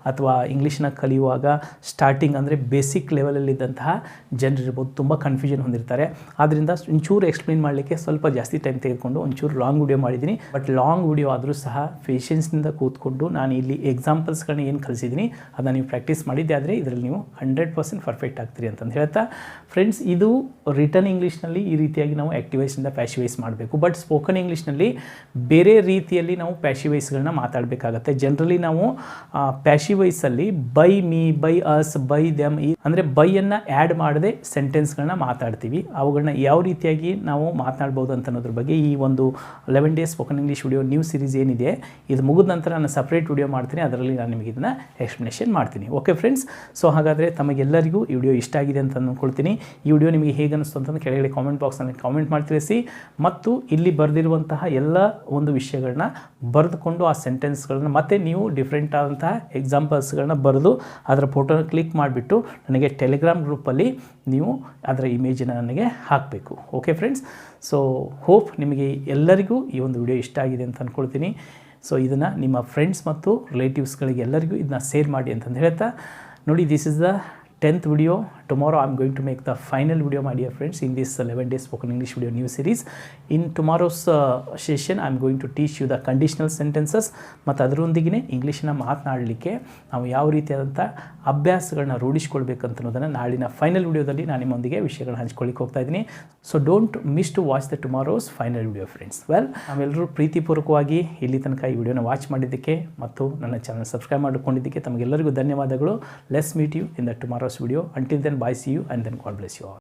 ಅಥವಾ ಇಂಗ್ಲೀಷ್ನ ಕಲಿಯುವಾಗ ಸ್ಟಾರ್ಟಿಂಗ್ ಅಂದರೆ ಬೇಸಿಕ್ ಲೆವೆಲಲ್ಲಿದ್ದಂತಹ ಜನರಿರ್ಬೋದು, ತುಂಬ ಕನ್ಫ್ಯೂಷನ್ ಹೊಂದಿರ್ತಾರೆ. ಆದ್ದರಿಂದ ಒಂಚೂರು ಎಕ್ಸ್ಪ್ಲೇನ್ ಮಾಡಲಿಕ್ಕೆ ಸ್ವಲ್ಪ ಜಾಸ್ತಿ ಟೈಮ್ ತೆಗೆದುಕೊಂಡು ಒಂಚೂರು ಲಾಂಗ್ ವಿಡಿಯೋ ಮಾಡಿದ್ದೀನಿ. ಬಟ್ ಲಾಂಗ್ ವಿಡಿಯೋ ಆದರೂ ಸಹ ಪೇಷನ್ಸ್ನಿಂದ ಕೂತ್ಕೊಂಡು ನಾನು ಇಲ್ಲಿ ಎಕ್ಸಾಂಪಲ್ಸ್ಗಳನ್ನ ಏನು ಕಲಿಸಿದ್ದೀನಿ ಅದನ್ನು ನೀವು ಪ್ರಾಕ್ಟೀಸ್ ಮಾಡಿದ್ದೆ ಆದರೆ ಇದರಲ್ಲಿ ನೀವು 100% ಪರ್ಫೆಕ್ಟ್ ಆಗ್ತೀರಿ ಅಂತಂದು ಹೇಳ್ತಾ, ಫ್ರೆಂಡ್ಸ್ ಇದು ರಿಟರ್ನ್ ಇಂಗ್ಲೀಷ್ನಲ್ಲಿ ಈ ರೀತಿಯಾಗಿ ನಾವು ಆ್ಯಕ್ಟಿವೈಸಿಂದ ಪ್ಯಾಸಿವೈಸ್ ಮಾಡಬೇಕು. ಬಟ್ ಸ್ಪೋಕನ್ ಇಂಗ್ಲೀಷ್ನಲ್ಲಿ ಬೇರೆ ರೀತಿಯಲ್ಲಿ ನಾವು ಪ್ಯಾಸಿವೈಸ್ಗಳನ್ನ ಮಾತಾಡಬೇಕಾಗತ್ತೆ. ಜನರಲಿ ನಾವು ಪ್ಯಾಸಿವೈಸಲ್ಲಿ by me, by us, by them, ಅಂದರೆ ಬೈಯನ್ನು ಆ್ಯಡ್ ಮಾಡದೆ ಸೆಂಟೆನ್ಸ್ಗಳನ್ನ ಮಾತಾಡ್ತೀವಿ. ಅವುಗಳನ್ನ ಯಾವ ರೀತಿಯಾಗಿ ನಾವು ಮಾತನಾಡ್ಬೋದು ಅಂತ ಅನ್ನೋದ್ರ ಬಗ್ಗೆ ಈ ಒಂದು 11 days spoken English video new series ಏನಿದೆ ಇದು ಮುಗಿದ ನಂತರ ನಾನು ಸಪ್ರೇಟ್ ವಿಡಿಯೋ ಮಾಡ್ತೀನಿ, ಅದರಲ್ಲಿ ನಾನು ನಿಮಗೆ ಇದನ್ನು ಎಕ್ಸ್ಪ್ಲನೇಷನ್ ಮಾಡ್ತೀನಿ. ಓಕೆ ಫ್ರೆಂಡ್ಸ್, ಸೊ ಹಾಗಾದರೆ ತಮಗೆಲ್ಲರಿಗೂ ಈ ವಿಡಿಯೋ ಇಷ್ಟ ಆಗಿದೆ ಅಂತ ಅಂದ್ಕೊಳ್ತೀನಿ. ಈ ವಿಡಿಯೋ ನಿಮಗೆ ಹೇಗೆ ಅನಿಸ್ತು ಅಂತಂದು ಕೆಳಗಡೆ ಕಾಮೆಂಟ್ ಬಾಕ್ಸ್ನಲ್ಲಿ ಕಾಮೆಂಟ್ ಮಾಡಿ ತಿಳಿಸಿ. ಮತ್ತು ಇಲ್ಲಿ ಬರೆದಿರುವಂತಹ ಎಲ್ಲ ಒಂದು ವಿಷಯಗಳನ್ನ ಬರೆದುಕೊಂಡು ಆ ಸೆಂಟೆನ್ಸ್ಗಳನ್ನ ಮತ್ತೆ ನೀವು ಡಿಫ್ರೆಂಟ್ ಆದಂತಹ ಎಕ್ಸಾಂಪಲ್ಸ್ಗಳನ್ನ ಬರೆದು ಅದರ ಫೋಟೋನ ಕ್ಲಿಕ್ ಮಾಡಿಬಿಟ್ಟು ನನಗೆ ಟೆಲಿಗ್ರಾಮ್ ಗ್ರೂಪಲ್ಲಿ ನೀವು ಅದರ ಇಮೇಜನ್ನು ನನಗೆ ಹಾಕಬೇಕು. ಓಕೆ ಫ್ರೆಂಡ್ಸ್, ಸೊ ಹೋಪ್ ನಿಮಗೆ ಎಲ್ಲರಿಗೂ ಈ ಒಂದು ವಿಡಿಯೋ ಇಷ್ಟ ಆಗಿದೆ ಅಂತ ಅಂದ್ಕೊಳ್ತೀನಿ. ಸೊ ಇದನ್ನು ನಿಮ್ಮ ಫ್ರೆಂಡ್ಸ್ ಮತ್ತು ರಿಲೇಟಿವ್ಸ್ಗಳಿಗೆ ಎಲ್ಲರಿಗೂ ಇದನ್ನ ಶೇರ್ ಮಾಡಿ ಅಂತಂದು ಹೇಳ್ತಾ, ನೋಡಿ this is the 10th video. Tomorrow I'm going to make the final video, my dear friends, in this 11 days spoken English video new series. In tomorrow's session I'm going to teach you the conditional sentences ಮತ್ತು ಅದರೊಂದಿಗೆ ಇಂಗ್ಲೀಷನ್ನ ಮಾತನಾಡಲಿಕ್ಕೆ ನಾವು ಯಾವ ರೀತಿಯಾದಂಥ ಅಭ್ಯಾಸಗಳನ್ನ ರೂಢಿಸ್ಕೊಳ್ಬೇಕಂತ ಅನ್ನೋದನ್ನು ನಾಳಿನ final ವಿಡಿಯೋದಲ್ಲಿ ನಾನು ನಿಮ್ಮೊಂದಿಗೆ ವಿಷಯಗಳನ್ನ ಹಂಚ್ಕೊಳ್ಳಿಕ್ಕೆ ಹೋಗ್ತಾ ಇದ್ದೀನಿ. So don't miss to watch the tomorrow's final video friends. Well, ನಾವೆಲ್ಲರೂ ಪ್ರೀತಿಪೂರ್ವಕವಾಗಿ ಇಲ್ಲಿ ತನಕ ಈ ವಿಡಿಯೋನ ವಾಚ್ ಮಾಡಿದ್ದಕ್ಕೆ ಮತ್ತು ನನ್ನ ಚಾನಲ್ ಸಬ್ಸ್ಕ್ರೈಬ್ ಮಾಡಿಕೊಂಡಿದ್ದಕ್ಕೆ ತಮಗೆಲ್ಲರಿಗೂ ಧನ್ಯವಾದಗಳು. Let's meet you in the tomorrow's video. Until then, bye, see you, and then God bless you all.